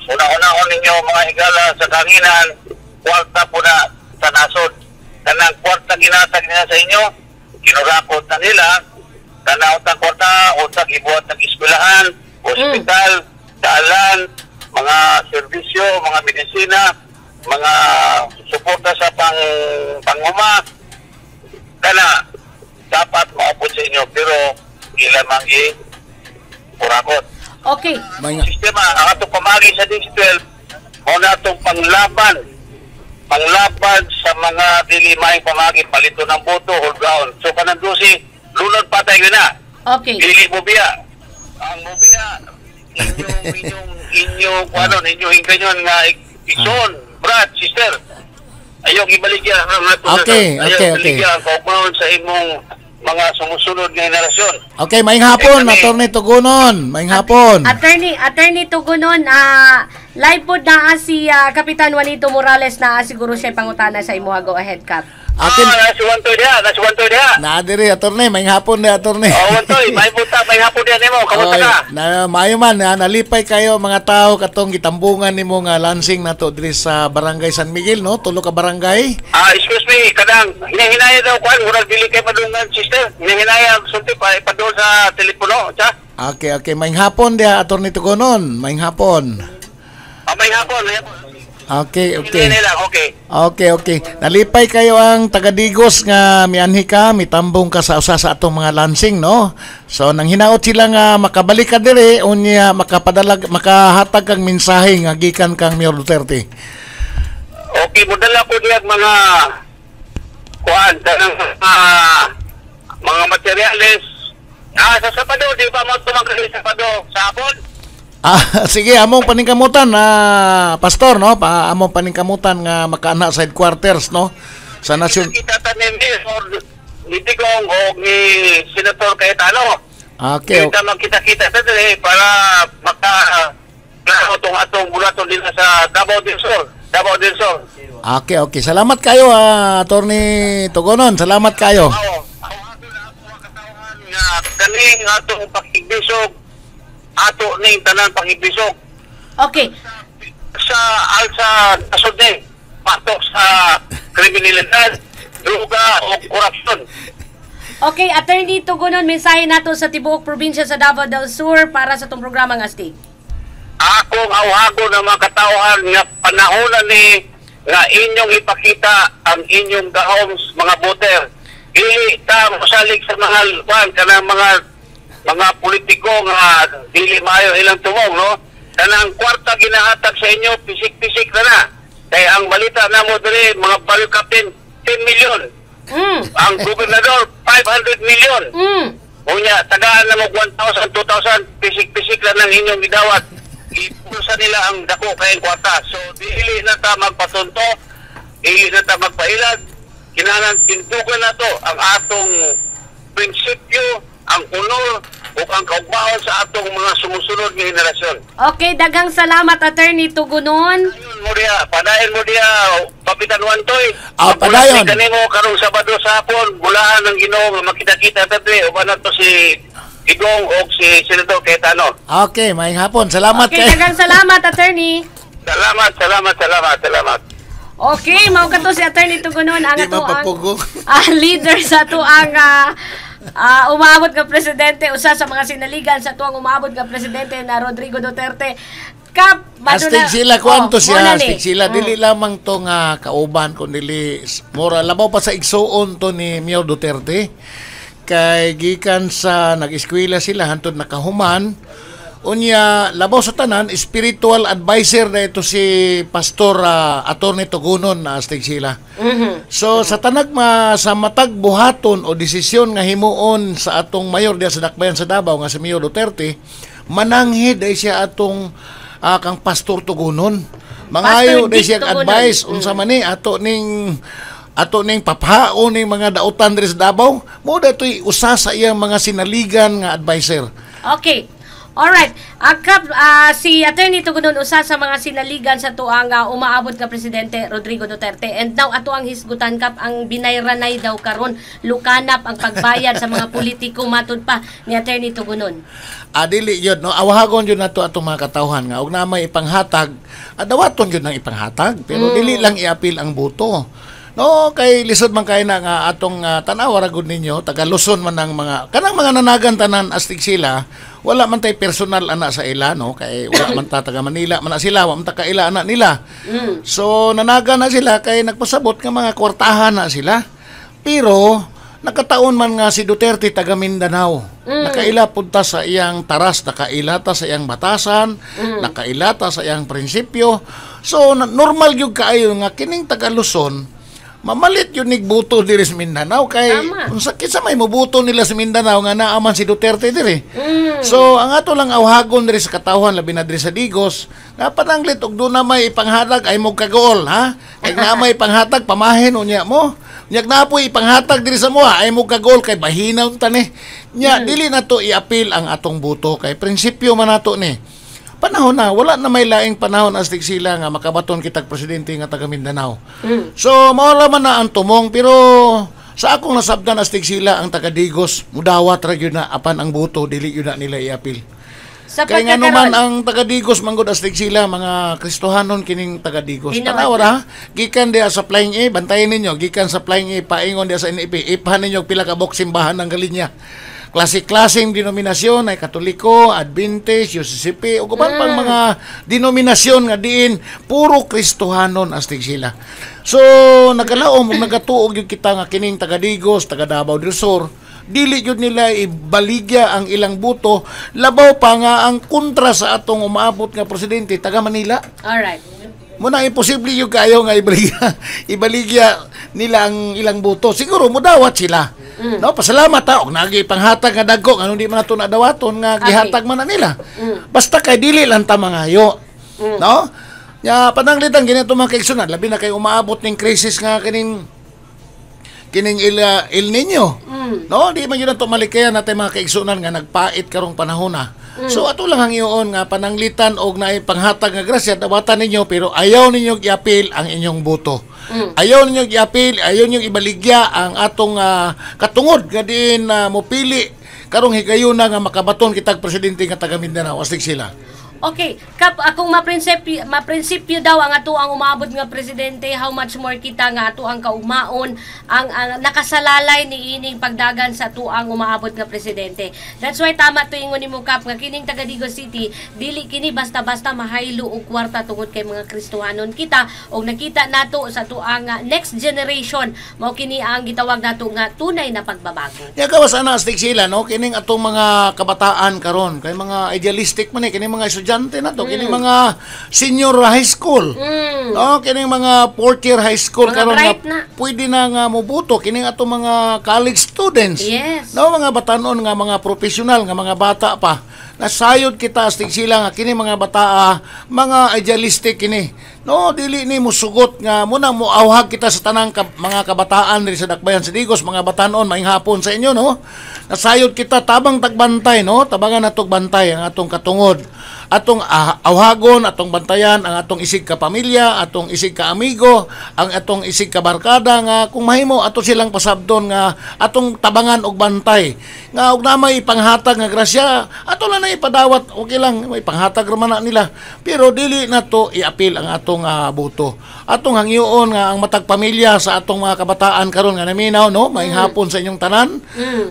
una-unahon ninyo mga higala sa kanginan, kwarta po na sa nasod. kanang kwarta ginatag nila sa inyo, kinurakot na nila, kanang utang kwarta, utang ibuhat ng eskwelahan, hospital, daalan, mga serbisyo, mga medisina, mga suporta sa panguma, kana dapat maupod sa inyo, pero ilan mang kurakot. Okay. Sistema, ang atong pamagi sa District 12, muna atong panglaban sa mga dili maing pamagi, palito ng boto, hold ground. So, kanang dosi, lunod patay yun na. Okay. Dili mobiya. Ang mobiya, inyong ganyan nga ison, brad, sister. Ayong ibaligya ang Okay. ibaligya ang kaugmaon sa imong mga sumusunod nga henerasyon. Okay, maing hapon, Atty. Tugunon. Maing hapon. Attorney Tugunon, live po na si Kapitan Juanito Morales na siguro siya pangutana sa imo. Go ahead, Kap. Nasuwantoy diha. Naadiri, Atty. Maing hapon na, Atty. Wantoy, may hapon diha nimo. Kamusta ka? Maayo man, nalipay kayo mga tao katong gitambungan nimo nga lansing nato diri sa Barangay San Miguel, no? Tulo ka barangay. Excuse me, kadang hinahinaya daw kuan, murag dili kay padungan, sister. Hinahinaya sulti pa ipadol sa telepono, cha? Okay, maing hapon dia, Atty. Tugunon. Maing hapon. May hapon. Okay. Okay. Nalipay kayo ang taga-Digos nga mianhi ka, mitambong ka sa usa sa atong mga lansing, no? So nang hinaot sila nga makabalik ka diri, unya makahatag kang mensahe nga gikan kang Mayor Duterte. Okay, mudala ko diyan mga kuan tanang mga materyales. Sa Sabado, di ba mo tumangkali sa Sabado sa hapon? Sige, among paningkamutan pastor, no? Among paningkamutan nga makaana sa headquarters, no? Sa nasyon. Kita tanim ni Tigong o ni Senator Cayetano. Okay. Kita magkita-kita sa dili para klaro atong bulaton din sa Davao del Sur. Okay. Salamat kayo, Atty. Tugunon. Salamat kayo. Kaning atong pakigbisog ato ning tanan pangibisog. Okay. Sa nasod ni patok sa kriminalidad, droga o korupsyon. Okay, Attorney Tugunon, mensahe nato sa tibuok probinsya sa Davao del Sur para sa itong programa ng Astig. Akong awhago ng mga katauhan nga panahon ni nga inyong ipakita ang inyong gahom mga voter. Dili ta mosalig sa mga kanang mga politiko nga dili maayo ilang tumong, no? Kanang kwarta ginahatag sa inyo, pisik-pisik na. Kaya ang balita na mo diri, mga barrio captain, 10 million. Ang gobernador, 500 million. Unya, tagaan na mo 1,000, 2,000, pisik-pisik lang ng inyong gidawat. Ipulsa nila ang dako kayong kwarta. So, dili na ta magpatunto, dili na ta magpailag. Kinahanglan tindugan na to ang atong prinsipyo, ang honor o ang kaugmaon sa atong mga sumusunod nga henerasyon. Okay, daghang salamat, Attorney Tugunon. Padayon mo diya, Kapitan Wantoy. Padayon. Kanimo karong Sabado sa hapon, bulahan ng Ginoo nga makita-kita tabi o na to si Igong o si Senator Cayetano. Okay, maing hapon. Salamat Okay, daghang salamat, Attorney. Salamat. Okay, mao kato si Attorney Tugunon ang Di ato mapapugong. leader sa ato ang umaabot nga presidente, usa sa mga sinaligan sa tuwang umaabot nga presidente na Rodrigo Duterte. Kap, Astig sila, kwanto siya, astig sila. Dili lamang to nga kauban, kundi mura, labaw pa sa igsuon to ni Mayor Duterte. Kay gikan sa nag-eskwela sila, hantod nakahuman. Unya, labaw sa tanan, spiritual advisor na ito si Pastor Atty. Tugunon na astig sila. So, sa tanag sa matag buhaton o desisyon nga himuon sa atong mayor diya sa Dakbayan sa Davao nga si Mayor Duterte, mananghid ay siya atong kang Pastor Tugunon. Mangayo day siya advice unsa man ni ato ning paphaon ning mga dautan diri sa Davao. Mo datoy usa sa iyang mga sinaligan nga advisor. Okay. Alright. Kap, si Attorney Tugunon usa sa mga sinaligan sa tuang umaabot nga presidente Rodrigo Duterte. And now ato ang hisgutan, Kap, ang binayranay daw karon lukanap ang pagbayad sa mga politiko matud pa ni Attorney Tugunon. Dili yun, no? Awahagon yun na to atong mga katawhan nga. Huwag na may ipanghatag, dawaton yun ng ipanghatag. Pero dili lang iapil ang buto. No, kay lisod man kay na nga atong tanawa ra gud ninyo, taga Luzon man ang mga kanang mga nanagan tanan astig sila, wala man tay personal ana sa ila no, kay wala man ta taga Manila man na sila, wa man ta ka ila ana nila. So nanagan na sila kay nagpasabot nga mga kwartahan na sila. Pero nakataon man nga si Duterte taga Mindanao. Nakaila punta sa iyang taras, nakailata sa iyang batasan, nakailata sa iyang prinsipyo. So normal gyud kaayo nga kining taga Luzon mamalit yun nigbuto diri sa Mindanao kay kung sa may mubuto nila sa Mindanao nga naaman si Duterte diri. So ang ato lang awhagon diri sa katawhan labi na diri sa Digos nga pananglit og do na may ipanghatag ay mo kagool ha. Kay na may panghatag pamahin unya mo. Nya na po ipanghatag diri sa moha ay mo kagool kay bahinaw tani. Nya dili na to i-appeal ang atong buto kay prinsipyo man nato ni. Panahon na, wala na may laing panahon astig sila nga makabaton kitag presidente nga taga Mindanao. So, mawala man na ang tumong, pero sa akong nasabdan astig sila ang taga Digos, mudawat ra gyud na apan ang buto, dili yun na nila i-appeal. Kaya nga naman ang taga Digos, manggod astig sila, mga Kristohanon kining taga Digos. Tanawa ra, gikan dia sa Flying A, bantayin ninyo, gikan sa Flying A, paingon dia sa NEP, ipahan ninyo pila ka simbahan ng Galinya. Klase-klaseng denominasyon ay Katoliko, Adventist, UCCP, o kuban pang mga denominasyon nga diin puro Kristohanon astig sila. So nagalaom ug nagatuog yung kita nga kining taga Digos, taga Davao del Sur, dili jud nila ibaligya ang ilang buto, labaw pa nga ang kontra sa atong umaabot nga presidente taga Manila. Alright. Muna imposible yung kayo nga ibaligya nila ang ilang buto. Siguro mudawat sila. No, pasalamat ta og nagi panghatag nga dagko nga hindi man nato nadawaton nga gihatag man na nila. Basta kay dili lang ta mangayo. No? Nya pananglitan ginito mga kaigsunan, labi na kay umaabot ning crisis nga kining El Nino. No, di man yun to malikayan natin mga kaigsunan nga nagpait karong panahon na. So ato lang ang iyon nga pananglitan og naay panghatag nga grasya dawatan ninyo pero ayaw ninyo i-appeal ang inyong boto. Ayaw ninyo i-appeal, ayaw ninyo ibaligya ang atong katungod nga diin mopili karong higayuna nga makabaton kitag presidente nga taga Mindanao astig sila. Okay, kap akong maprinsipyo daw ang ato ang umabot nga presidente, how much more kita nga ato ang kaugmaon ang nakasalalay ni ining pagdagan sa ato ang umaabot nga presidente. That's why tama to ingon nimo kap nga kining taga Digos City dili kini basta-basta mahaylo og kwarta tungod kay mga Kristohanon kita og nakita nato sa ato ang next generation mao kini ang gitawag nato nga tunay na pagbabago. Ya kawas ana astig sila no kining atong mga kabataan karon kay mga idealistic man kining mga estudyante na to kining mga senior high school. No, kining mga fourth year high school karon nga pwede na nga mobuto kining ato mga college students. Yes. No, mga batanon nga mga professional nga mga bata pa. Nasayod kita astig sila nga kini mga bata mga idealistic kini. No, dili ni musugot nga muna mo awhag kita sa tanang mga kabataan diri sa Dakbayan sa Digos, mga batanon maayong hapon sa inyo no. Nasayod kita tabang tagbantay no, tabangan natog bantay ang atong katungod. Atong awhagon, atong bantayan ang atong isig ka pamilya, atong isig ka amigo, ang atong isig ka barkada nga kung mahimo ato silang pasabdon nga atong tabangan og bantay. Nga og na may panghatag nga grasya, ato lang na ipadawat, okay lang, may panghatag ra man nila. Pero dili na to i-appeal ang atong buto. Atong hangyoon nga ang matag pamilya sa atong mga kabataan karon nga naminaw no, maayong hapon sa inyong tanan.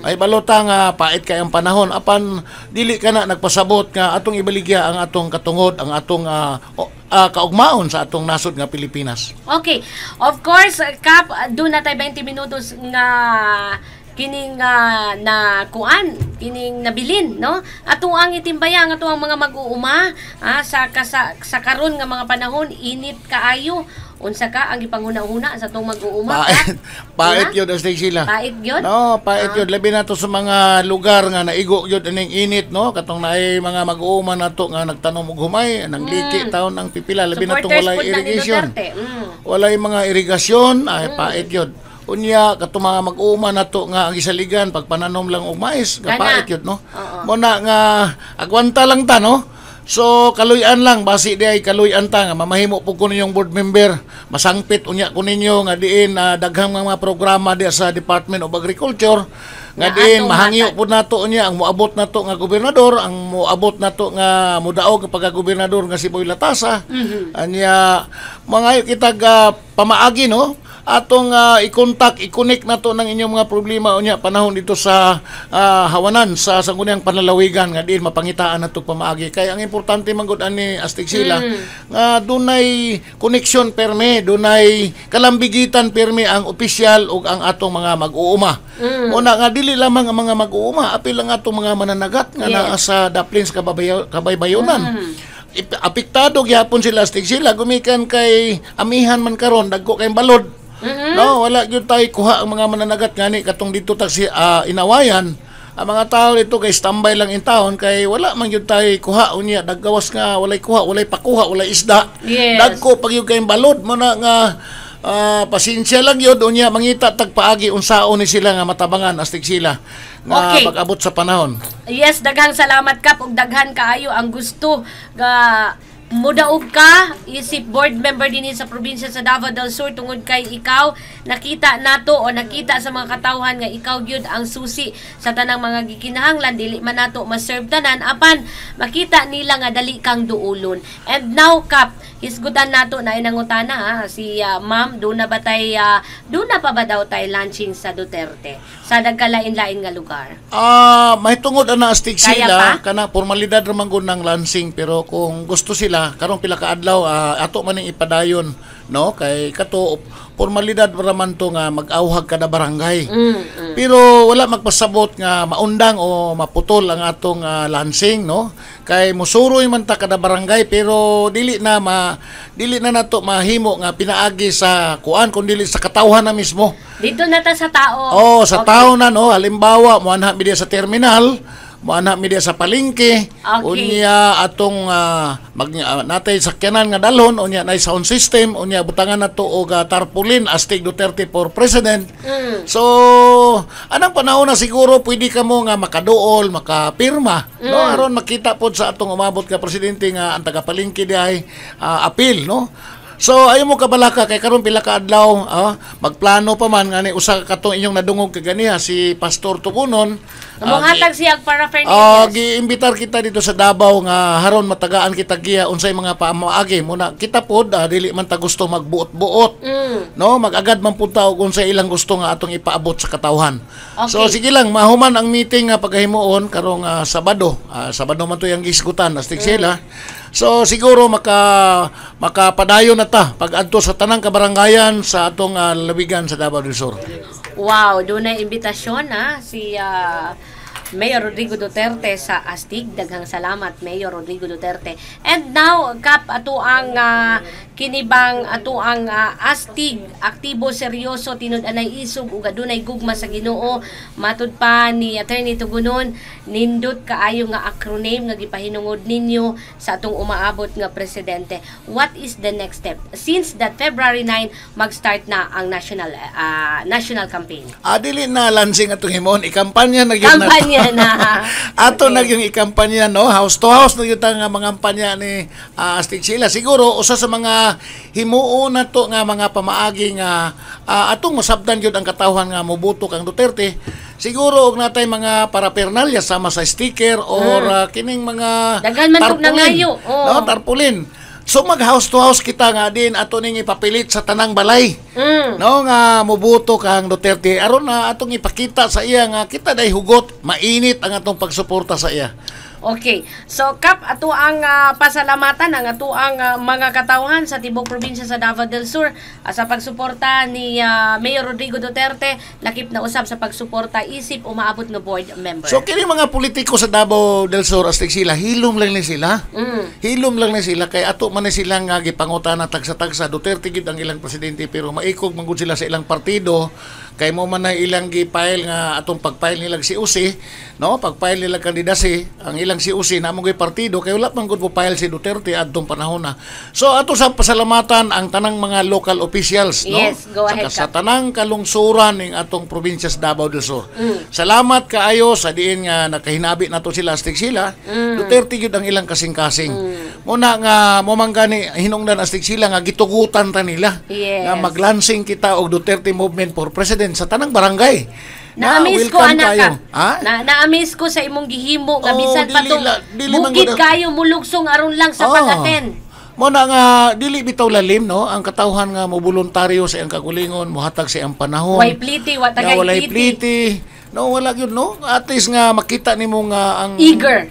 Ay balota nga pait kay ang panahon apan dili kana nagpasabot nga atong ibaligya ang atong katungod, ang atong kaugmaon sa atong nasod nga Pilipinas. Okay. Of course, Kap, doon na tayo 20 minutos nga kining na kuan, kining nabilin, no? Ato ang itimbaya ang ato ang mga mag-uuma sa karon nga mga panahon, init kaayo. Unsa ka ang ipanghuna-huna sa tong mag-uuma? Pait yun astig sila. Pait yun? No, pait yun. Labi na to sa mga lugar nga naigo yun aning init, no? Katong naay mga mag-uuma na to nga nagtanom og humay, nang liki taon ang pipila. Labi na to walay irrigation. Walay mga irigasyon, ay pait yun. Unya katong mga mag-uuma na to nga ang isaligan pagpananom lang og mais, kapait yun, no? Muna nga agwanta lang ta, no? So kaluyan lang basi di ay kaluyan ta nga mamahimo pud ko ninyong board member masangpit unya ko ninyo nga diin daghang mga programa di sa Department of Agriculture nga diin mahangyo pud nato unya ang moabot nato nga gobernador, ang moabot nato nga mudaog nga pagka-gobernador nga si Boy Latasa. Anya mangayo kita pamaagi no atong i-connect na to ng inyong mga problema unya panahon dito sa hawanan sa sangguniang panlalawigan nga diin mapangitaan nato pamaagi. Kay ang importante man gud ani Astig sila nga dunay connection perme, dunay kalambigitan perme ang opisyal ug ang atong mga mag-uuma. Una nga dili lamang ang mga mag-uuma, apil ang atong mga mananagat nga naa sa Daplins kabaybayonan. Apektado gyapon sila Astig sila gumikan kay amihan man karon dagko kay balod. No, wala gyud tay kuha ang mga mananagat ngani katong dito tag si inawayan. Ang mga tao dito kay standby lang in taon kay wala man gyud tay kuha unya daggawas nga walay kuha, walay pakuha, walay isda. Dagko pag gyud kay balod mo na nga pasensya lang yun unya mangita tagpaagi unsaon ni sila nga matabangan Astig sila nga pag-abot sa panahon. Yes, daghang salamat Kap ug daghan kaayo ang gusto nga mudaog ka isip board member din sa probinsya sa Davao del Sur tungod kay ikaw nakita nato o nakita sa mga katawhan nga ikaw gyud ang susi sa tanang mga gikinahanglan dili man nato ma-serve tanan apan makita nila nga dali kang duulon. And now Kap, hisgutan nato na inangutana si ma'am, doon na pa ba daw tay launching sa Duterte sa dagkalain-lain nga lugar? May tungod ana Astig sila kana formalidad ra man gud ng launching pero kung gusto sila karong pila ka adlaw ato man ning ipadayon no kay kato formalidad ra man to nga mag-awhag kada barangay. Pero wala magpasabot nga maundang o maputol ang atong lansing no kay mosuroy man ta kada barangay pero dili na nato mahimo nga pinaagi sa kuan kun dili sa katawhan na mismo. Dito na ta sa tao. Sa tao na no halimbawa mo anha mi sa terminal, mo anha mi sa palengke, unya atong natay sakyanan nga dalhon unya nay sound system unya butangan nato og tarpaulin Astig Duterte for President. So anang panahon na siguro pwede ka mo nga makaduol, makapirma no aron makita pod sa atong umabot ka presidente nga ang tagapalengke diay apil no. So ayo mo kabalaka kay karon pila ka adlaw magplano pa man nga ni usa ka katong inyong nadungog kaganiha si Pastor Tukunon Muhatag siya para Fernandez. Giimbitar kita dito sa Davao nga haron matagaan kita giya unsay mga pamaagi muna kita pod dili man ta gusto magbuot-buot. No, magagad man punta og unsay ilang gusto nga atong ipaabot sa katawhan. So sige lang mahuman ang meeting nga paghimuon karong Sabado. Sabado man to yang gisgutan Astig sila. So siguro makapadayon na ta pag adto sa tanang kabarangayan sa atong labigan sa Davao del Sur. Wow, doon na imbitasyon si Mayor Rodrigo Duterte sa Astig. Daghang salamat Mayor Rodrigo Duterte. And now Kap ato ang kinibang ato ang Astig aktibo seryoso tinud anay isog ug adunay gugma sa Ginoo. Matud pa ni Attorney Tugunon nindot kaayo nga acronym nga gipahinungod ninyo sa atong umaabot nga presidente. What is the next step since that February 9 mag-start na ang national campaign? Dili na lansing atong himon ikampanya na ato na yung ikampanya no house to house na yung mga kampanya ni Astig sila. Siguro usa sa mga himuon na to nga mga pamaagi nga atong masabtan yun ang katawhan nga mobuto kang Duterte. Siguro og natay mga parapernalya sama sa sticker or kining mga daghan man tug nangayo. No, tarpaulin. So mag house to house kita nga din ato ning ipapilit sa tanang balay. No nga mobuto kang Duterte aron na atong ipakita sa iya nga kita day hugot, mainit ang atong pagsuporta sa iya. Okay. So Kap ato ang pasalamatan ang ato ang mga katawhan sa tibok probinsya sa Davao del Sur sa pagsuporta ni Mayor Rodrigo Duterte, lakip na usab sa pagsuporta isip umaabot nga board member. So kini mga politiko sa Davao del Sur Astig sila hilom lang ni sila. Hilom lang ni sila kay ato man ni sila nga gipangutana tagsa-tagsa Duterte gid ang ilang presidente pero maikog man gud sila sa ilang partido kay mo man na ilang gi-file nga atong pag-file nila si UC no pag-file nila kandidasi ang ilang si UC na mo partido kay wala man gud mo file si Duterte adtong panahon na. So ato sa pasalamatan ang tanang mga local officials no go ahead, sa tanang kalungsuran ning atong probinsya sa Davao del Sur. Salamat kaayo sa diin nga nakahinabi nato sila Astig sila. Duterte gyud ang ilang kasing-kasing. Muna nga mo man gani hinungdan Astig sila nga gitugutan ta nila nga maglansing kita og Duterte Movement for President sa tanang barangay. Na-amaze ko anak ka. Na-amaze ko sa imong gihimo nga bisan pa to. Bukid kayo mulugsong aron lang sa pag-attend. Mo na nga dili bitaw lalim no ang katawhan nga mo voluntaryo sa iyang kagulingon, mohatag sa iyang panahon. Way pliti, wa tagay walay pliti. pliti. No, wala yun, no? At least nga makita nimo nga ang Eager.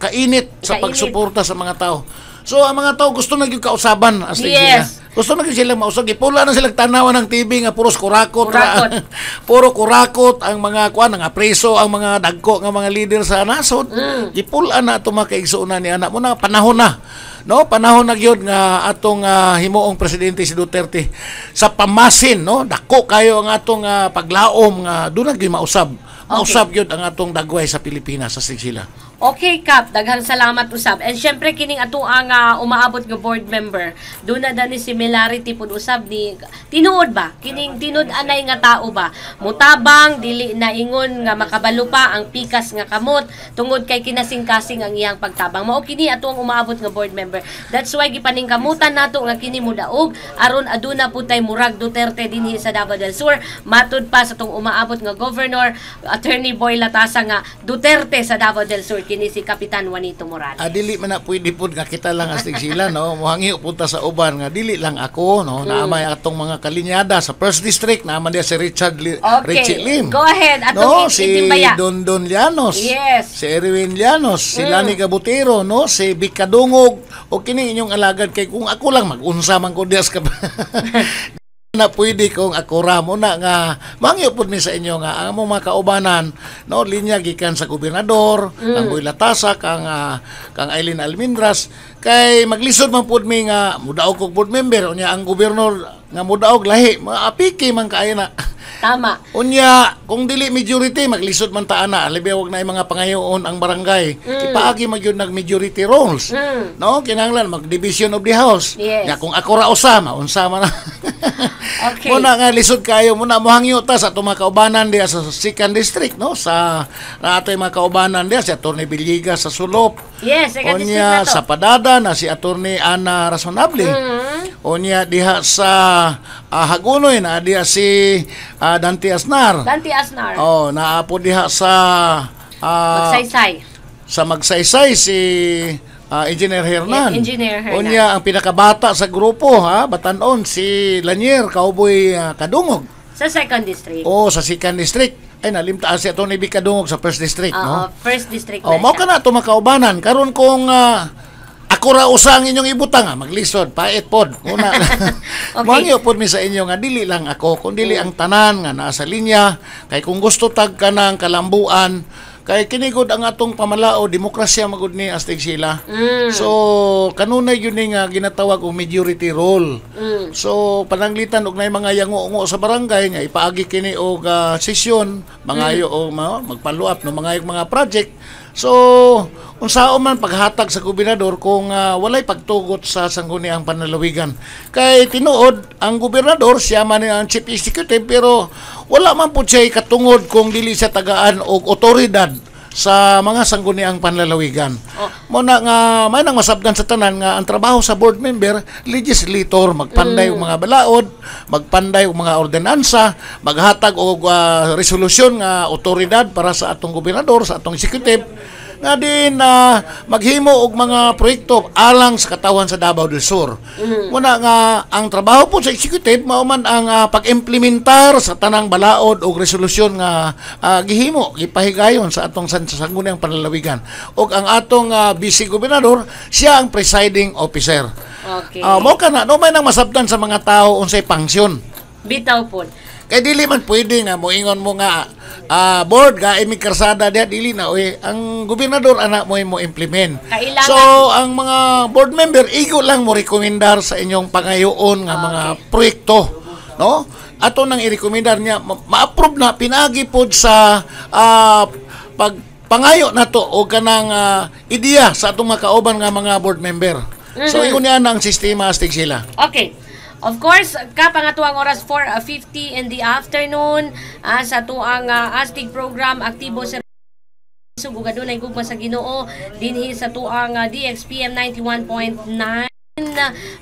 Kainit sa Kainit. pagsuporta sa mga tao. So ang mga tao gusto na gyud kausaban as Yes. Gusto na gyud sila mausag. Ipula na sila tanawan ng TV nga puros kurakot. Kurakot. Puro kurakot ang mga kuan nga preso ang mga dagko nga mga leader sa nasod. Ipula na ato makaigsuonan ni anak mo na panahon na. No, panahon na gyud nga atong himuong presidente si Duterte sa pamasin, no? Dako kayo ang atong paglaom nga dunay gyud mausab. Mausab gyud ang atong dagway sa Pilipinas sa sila. Okay, Kap, daghang salamat usab. And syempre kining ato ang umaabot nga board member, doon na dani similarity pud usab ni tinuod ba? Kining tinud anay nga tao ba? Mutabang dili na ingon nga makabalo pa ang pikas nga kamot tungod kay kinasing-kasing ang iyang pagtabang. Mao kini ato ang umaabot nga board member. That's why gipaningkamutan nato nga kini mudaog aron aduna pud tay murag Duterte dinhi sa Davao del Sur, matud pa sa tong umaabot nga governor Attorney Boy Latasa nga Duterte sa Davao del Sur kini si Kapitan Juanito Morales. Dili man na pwede pud nga kita lang astig sila, no? Muhangi punta sa uban nga dili lang ako, no? Naamay atong mga kalinyada sa First District, naaman dia si Richie Lim. Go ahead. No, Atong si itimbaya. Don Llanos. Yes. Si Erwin Llanos, si Lani Gabutero, no? Si Vic Kadungog. O kini inyong alagad kay kung ako lang mag-unsa man ko dias ka na pwede kong akura mo na nga mangyo pud mi sa inyo nga ang mga kaubanan no linya gikan sa gobernador ang Boy Latasa kang Aileen Almendras kay maglisod man pud mi nga mudaog kog board member unya ang gobernador nga mudaog lahi maapiki man kaayo na. Tama. Unya, kung dili majority, maglisod man ta ana. Alibi, wag na yung mga pangayoon ang barangay. Ipaagi magyud nag majority roles. No? Kinahanglan, mag-division of the house. Yes. Ya, kung ako ra usama, unsama na. Okay. Muna nga, lisod kayo. Muna, muhangyo ta sa itong mga kaubanan diya sa 2nd District, no? Sa ato yung mga kaubanan diya, si Atty. Villegas sa Sulop. Yes, second district Unya, na to. sa Padada, na si Atty. Ana Razonable. Unya, diha sa Hagunoy, na diha si Dante Asnar. Dante Asnar. Oh, naapo diha sa Magsaysay. sa Magsaysay si Engineer Hernan. Engineer Hernan. Unya ang pinakabata sa grupo batanon si Lanier Cowboy Kadungog. Sa second district. Oh, sa 2nd District. Ay nalimtaan si Atty. Vic Kadungog sa 1st District, no? First district Oh, na mao siya. ka na to makaubanan karon kung ako ra usang inyong ibutang maglisod pait pod una. Okay. Mangyo pod mi sa inyo nga dili lang ako kun dili ang tanan nga naa sa linya kay kung gusto tag ka ng kalambuan kay kinigod ang atong pamalao demokrasya magud ni astig sila. So kanunay yun ni nga ginatawag og majority rule. So pananglitan og nay mga yango-ngo sa barangay nga ipaagi kini og sesyon mangayo o magpaluap no mga project. So unsaon man paghatag sa gobernador kung walay pagtugot sa sangguniang panlalawigan. Kay tinuod ang gobernador siya man ang chief executive pero wala man pud siya katungod kung dili siya tagaan og otoridad sa mga sangguniang panlalawigan. Mo na nga may nang masabdan sa tanan nga ang trabaho sa board member legislator magpanday og mga balaod, magpanday og mga ordinansa, maghatag og resolusyon nga otoridad para sa atong gobernador, sa atong executive nga din maghimo og mga proyekto alang sa katawan sa Davao del Sur. Muna nga ang trabaho po sa executive mao man ang pag-implementar sa tanang balaod og resolusyon nga gihimo gipahigayon sa atong sangguniang panlalawigan. Og ang atong vice gobernador siya ang presiding officer. Okay. Mao kana no may nang masabtan sa mga tao unsay pangsyon. Bitaw po. Kay dili man pwede nga moingon mo nga board ga imi karsada dia dili na ang gobernador anak mo implement. Kailangan. So ang mga board member igo lang mo rekomendar sa inyong pangayoon nga mga proyekto, no? Ato nang i-rekomendar niya ma-approve na pinagi pod sa pagpangayo nato o kanang ideya sa atong mga kauban nga mga board member. So ingon niya ang sistema astig sila. Okay. Of course, kapangatuang oras 4:50 in the afternoon sa tuang astig program aktibo sa sugugado na gugma sa Ginoo dinhi sa tuang DXPM 91.9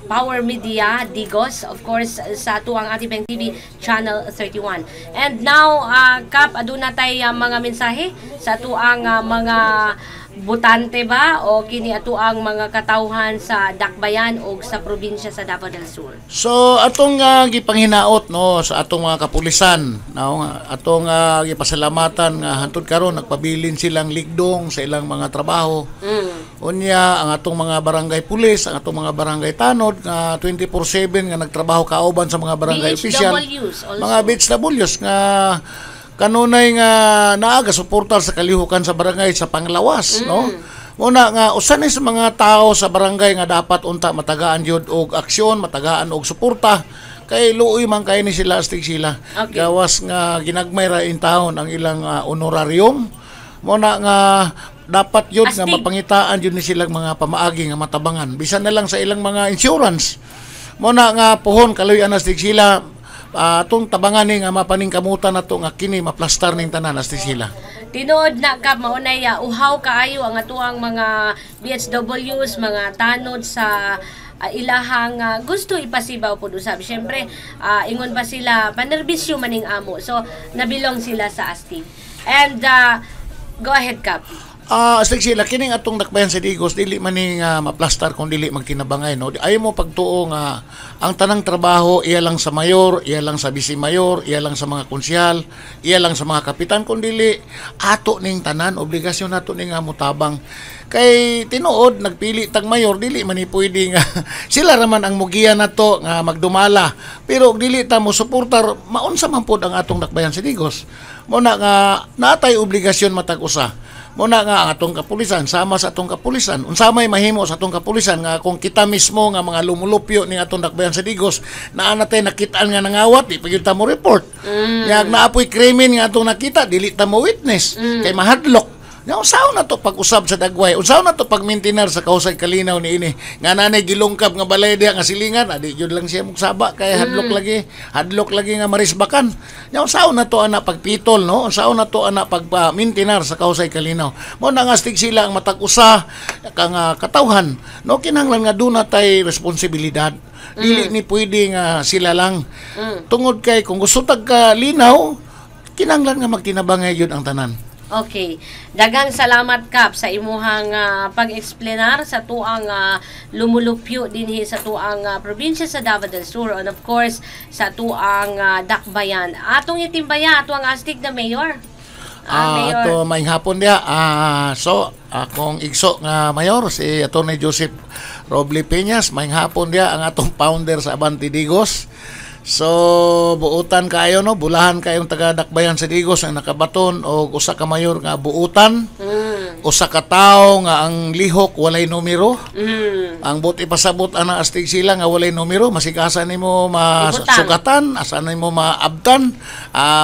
Power Media Digos, of course sa tuang Atibeng TV Channel 31. And now Kap aduna tay mga mensahe sa tuang mga butante ba o kini ato ang mga katawhan sa Dakbayan o sa probinsya sa Davao del Sur? So atong gipanghinaot no sa atong mga kapulisan, no, atong gipasalamatan nga hantud karon nagpabilin silang ligdong sa ilang mga trabaho. Unya ang atong mga barangay pulis, ang atong mga barangay tanod nga 24/7 nga nagtrabaho kauban sa mga barangay opisyal. Mga BHWs nga kanunay nga naaga suportar sa kalihukan sa barangay sa panglawas, no? Muna nga usa ni sa mga tao sa barangay nga dapat unta matagaan jud og aksyon, matagaan og suporta kay luoy man kay ni sila astig sila. Okay. Gawas nga ginagmay ra in taon ang ilang honorarium. Muna nga dapat yun nga mapangitaan yun ni silang mga pamaagi nga matabangan bisan na lang sa ilang mga insurance. Muna nga pohon kaluyan astig sila atong tabangan ni nga mapaningkamutan nato nga kini maplastar ning tanan astig sila. Tinod na kap maunay uhaw kaayo ang atuang mga BHWs, mga tanod sa ilahang gusto ipasibaw po usab. Syempre ingon pa sila panerbisyo maning amo. So nabilong sila sa astig. And go ahead, Kap. Astig sila kining atong Dakbayan sa Digos dili man ni maplastar kung dili magkinabangay, no. Ayo mo pagtuo nga ang tanang trabaho iya lang sa mayor, iya lang sa vice mayor, iya lang sa mga konsyal, iya lang sa mga kapitan, kung dili ato ning tanan obligasyon nato ning mutabang. Kay tinuod nagpili tag mayor dili man ni pwede nga sila raman ang mugiya nato nga magdumala, pero dili ta mo suportar maunsa man pod ang atong Dakbayan sa Digos. Muna nga natay obligasyon matag usa. Muna nga ang atong kapulisan sama sa atong kapulisan unsa may mahimo sa atong kapulisan nga kung kita mismo nga mga lumulupyo ni atong Dakbayan sa Digos naa natay nakitaan nga nangawat di pagyud ta mo report. Yag naapoy krimen nga atong nakita dili ta mo witness kay mahadlok. Nga usaw na to pag-usab sa dagway, usaw na to pag-maintainer sa kausay kalinaw ni ini. Nga nanay gilungkap nga balay diya nga silingan, adi jud lang siya mugsaba kay hadlok lagi nga marisbakan. Nga usaw na to ana pagpitol, no? Usaw na to ana pag-maintainer sa kausay kalinaw. Mo na nga stig sila ang matag-usa kang katawhan, no? Kinahanglan nga duna tay responsibilidad. Dili ni pwede nga sila lang. Tungod kay kung gusto tag linaw, kinahanglan nga magtinabangay yun ang tanan. Okay. Daghang salamat, Kap, sa imuhang pag-explainar sa tuang lumulupyo dinhi sa tuang probinsya sa Davao del Sur and of course sa tuang Dakbayan. Atong itimbaya atong astig na mayor. Mayor. Ato maing hapon dia. So akong igso nga mayor si Atty. Joseph Roble Peñas, maing hapon dia ang atong founder sa Abante Digos. So buutan kayo, no, bulahan kayong taga Dakbayan sa Digos ang nakabaton o usa ka mayor nga buutan. Usa ka tawo nga ang lihok walay numero. Ang buti pasabot ana astig sila nga walay numero, masigasa nimo masugatan, asa nimo maabtan,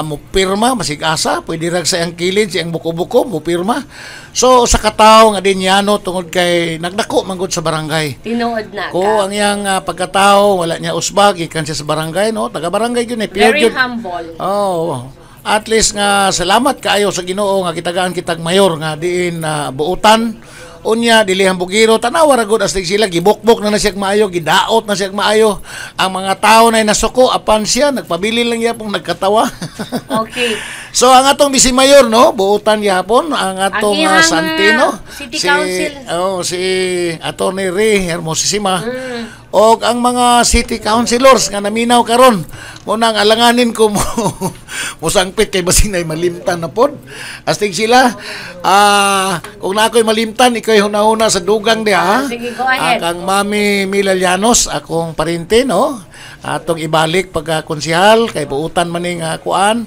mo pirma masigasa, pwede rag sa iyang kilid, sa iyang buko-buko mo pirma. So usa ka tawo nga dinyano tungod kay nagdako manggod sa barangay. Tinuod na. Ko ang iyang pagkatao wala niya usbag ikan siya sa barangay, no, taga barangay gyud Very humble. Oh, at least nga salamat kaayo sa Ginoo nga kitagaan kitag mayor nga diin buutan. Unya dilihang bugiro tanawa ra gud astig sila gibukbok na siya maayo, gidaot na siya maayo. Ang mga tawo na nasuko apan siya nagpabili lang yapong nagkatawa. Okay. So ang atong bisi mayor, no, buutan yapon ang atong Santino, City Council. Si Atty. Ray Hermosissima. O ang mga city councilors nga naminaw karon mo nang alanganin ko mo musangpit kay basing nay malimtan na pod. Astig sila kung na ako'y malimtan ikaw hunahuna sa dugang dia, ha? Sige, go ahead. Kang Mami Mila Llanos akong parente, no, atong ibalik pagka konsehal kay buutan maning kuan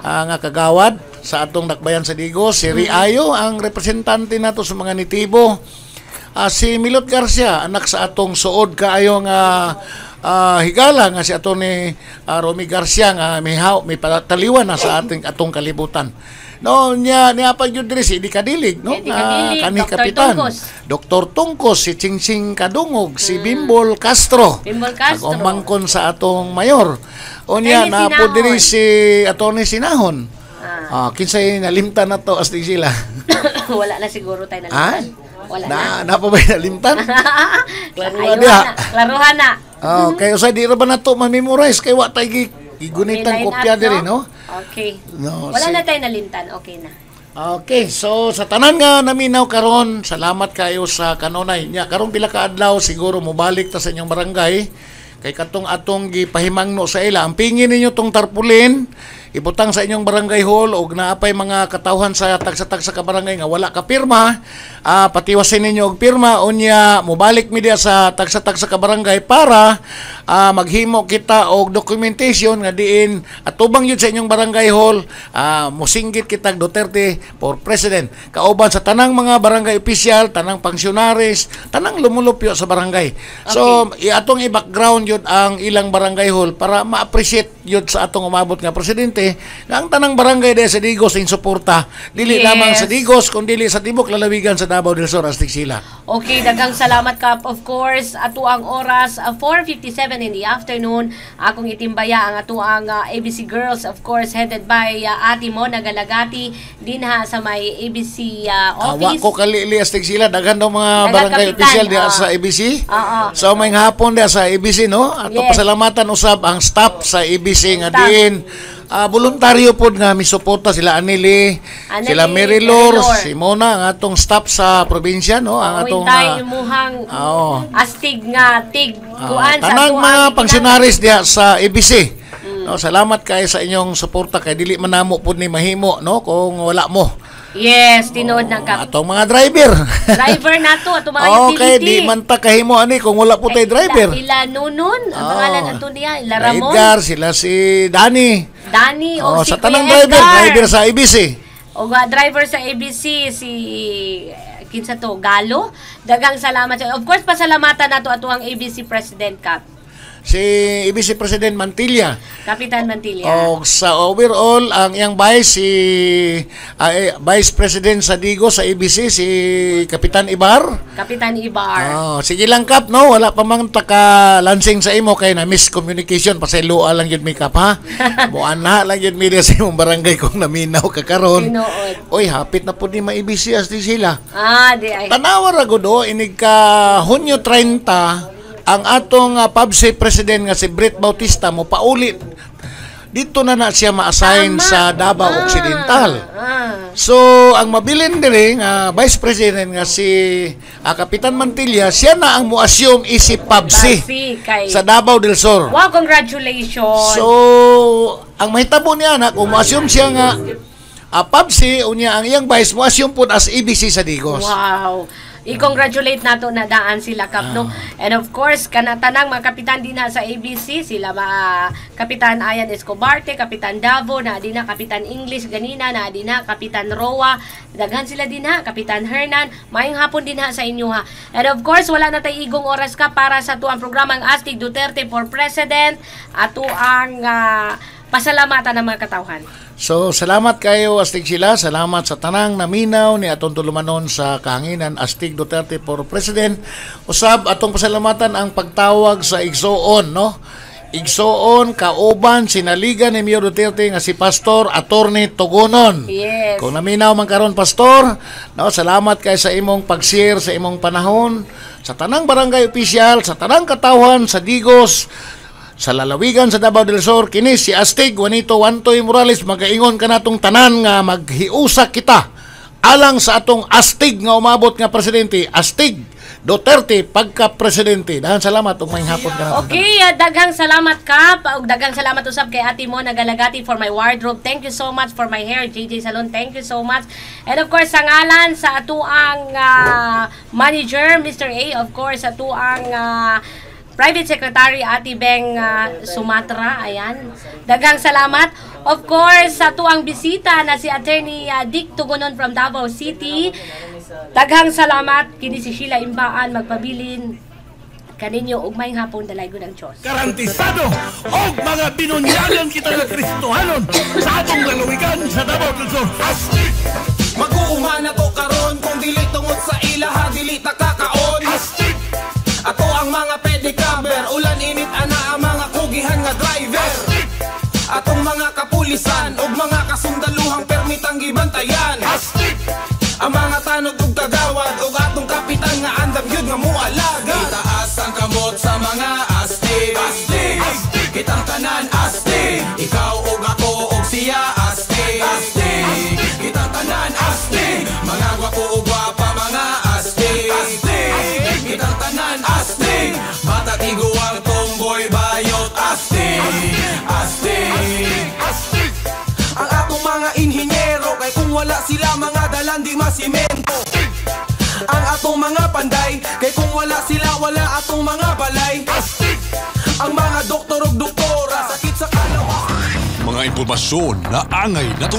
nga kagawad sa atong Dakbayan sa Digos. Si Riayo ang representante nato sa mga nitibo. Si Milot Garcia, anak sa atong suod kaayo nga higala nga si Atty. Romy Garcia nga may pataliwan na sa atong kalibutan. No, niya pag yun diri si Di Kadilig, no? Kani kapitan. Dr. Tungkos, si Chingsing Kadungog, si Bimbol Castro. Ang umangkon sa atong mayor. O niya na po diri si Atty. Sinahon. Kinsay nalimtan na to astig sila. Wala na siguro tayo nalimtan. Wala na pa ba nalimtan? Klaruhan na. Kaya sa di ra ba nato ma-memorize kay wa tay gigunitan kopya diri, no? Okay. No, wala na tayo nalimtan. Okay na. Okay, so sa tanan nga naminaw karon, salamat kayo sa kanunay nya. Karon pila ka adlaw siguro mobalik ta sa inyong barangay kay katong atong gipahimangno sa ila. Ang pingin ninyo tong tarpulin ibutang sa inyong barangay hall og naapay mga katawhan sa tagsa-tagsa ka barangay nga wala ka pirma, patiwasin ninyo og pirma unya mobalik mi diya sa tagsa-tagsa ka barangay para maghimo kita og documentation nga diin atubang yun sa inyong barangay hall, mosinggit kita Duterte for President kauban sa tanang mga barangay opisyal, tanang pangsionaris, tanang lumulupyo sa barangay. So atong i-background yun ang ilang barangay hall para ma-appreciate yun sa atong umabot nga presidente nga ang tanang barangay dahil sa Digos in suporta dili lamang sa Digos kundi sa tibok lalawigan sa Davao del Sur astig sila. Okay, daghang salamat Kap. Of course, ato ang oras 4:57 in the afternoon. Akong itimbaya ang ato ang ABC Girls, of course, headed by Ate Mo Nagalagati dinha sa may ABC office. Ko kalili astig sila daghan daw mga barangay official diha sa ABC. So may hapon diha sa ABC no. Ato pasalamatan usab ang staff sa ABC nga diin voluntaryo pod nga misuporta sila Anili, sila Merilor, si Mona ang atong staff sa probinsya no, ang atong imuhang astig nga tig kuan sa tanang mga pangsionaris diha sa ABC. No, salamat kay sa inyong suporta kay dili man namo pod ni mahimo no kung wala mo. Yes, tinood ng Kap. Atong mga driver. Driver nato, atong mga utility. Okay, di man ta kahimo ani kung wala po tay driver. Ila Nunun, ang pangalan ato niya, Ila Ramon. Edgar, sila si Danny o si sa tanang driver sa ABC. O driver sa ABC si kinsa to Galo. Daghang salamat. Of course, pasalamatan nato ato ang ABC President Kap. Si ABC President Mantilla. Kapitan Mantilla. O sa overall, ang iyang vice, si Vice President sa Digo sa ABC, si Kapitan Ibar. Kapitan Ibar. Sige lang Kap, no? Wala pa mang taka-lansing sa imo kay na miscommunication. Pasayloa lang yun may Kap, ha? Buwan na lang yun may sa imong barangay kung naminaw ka karon. Oy, hapit na po ni ma-ABC as di sila. Di ay. Tanawa ragodo, inig ka Hunyo 30, ang atong PABC President nga si Brett Bautista mo paulit dito na siya ma-assign sa Davao Occidental. So ang mabilin diri nga Vice President nga si Kapitan Mantilla, siya na ang mo-assume isip PABC sa Davao del Sur. Wow, congratulations. So ang mahitabo niya na kung mo-assume siya nga PABC unya ang iyang vice mo-assume pud as ABC sa Digos. Wow. I-congratulate nato na daan sila Kap no. And of course kanatanang mga kapitan din sa ABC sila Kapitan Ayan Escobarte, Kapitan Davo na din na Kapitan English ganina na din na Kapitan Roa, daghan sila din ha, Kapitan Hernan, maayong hapon din ha sa inyo ha. And of course wala na tay igong oras ka para sa tuang programang Astig Duterte for President ato ang pasalamatan ng mga katawhan. So, salamat kayo Astig sila. Salamat sa tanang naminaw ni atong tulumanon sa kahanginan Astig Duterte for President. Usab atong pasalamatan ang pagtawag sa igsoon, no? Igsoon kauban sinaligan ni Mayor Duterte nga si Pastor Attorney Tugunon. Yes. Kung naminaw man karon Pastor, no, salamat kay sa imong pag-share sa imong panahon sa tanang barangay opisyal, sa tanang katawhan sa Digos, sa lalawigan sa Davao del Sur. Kini si Astig Juanito Wantoy Morales magaingon kanatong tanan nga maghiusa kita alang sa atong astig nga umabot nga presidente, Astig Duterte pagka presidente. Daghang salamat ug maayong hapon kanatong. Okay, daghang salamat Kap ug daghang salamat usab kay Ate Mo Nagalagati for my wardrobe. Thank you so much for my hair, JJ Salon. Thank you so much. And of course sa ngalan sa ato ang manager Mr. A, of course ato ang Private Secretary Ate Beng Sumatra, ayan. Daghang salamat. Of course, sa tuang bisita na si Attorney Dick Tugunon from Davao City. Daghang salamat. Kini si Sheila Imbaan magpabilin kaninyo ug maayong hapon dalay gud ang Dios. Garantisado og mga binunyagan kita nga Kristohanon sa atong lalawigan sa Davao del Sur. Astig! Mag-uuma na to karon kung dili tungod sa ilaha dili ta kakaon. Astig! Ato ang mga pedicabber, ulan init ana ang mga kugihan nga driver. Atong mga kapulisan ug mga kasundaluhang permitang gibantayan. Ang mga tanod ug kagawad ug atong kapitan nga andam gyud nga mualaga. Itaas ang kamot sa mga astig. Astig, astig. Kitang tanan astig. Ikaw ug ako ug siya astig. Astig. Kitang tanan astig. wala sila mga dalan di masimento ang atong mga panday, kay kung wala sila wala atong mga balay. Ang mga doktor ug doktora sakit sa kalawa. Mga impormasyon na angay na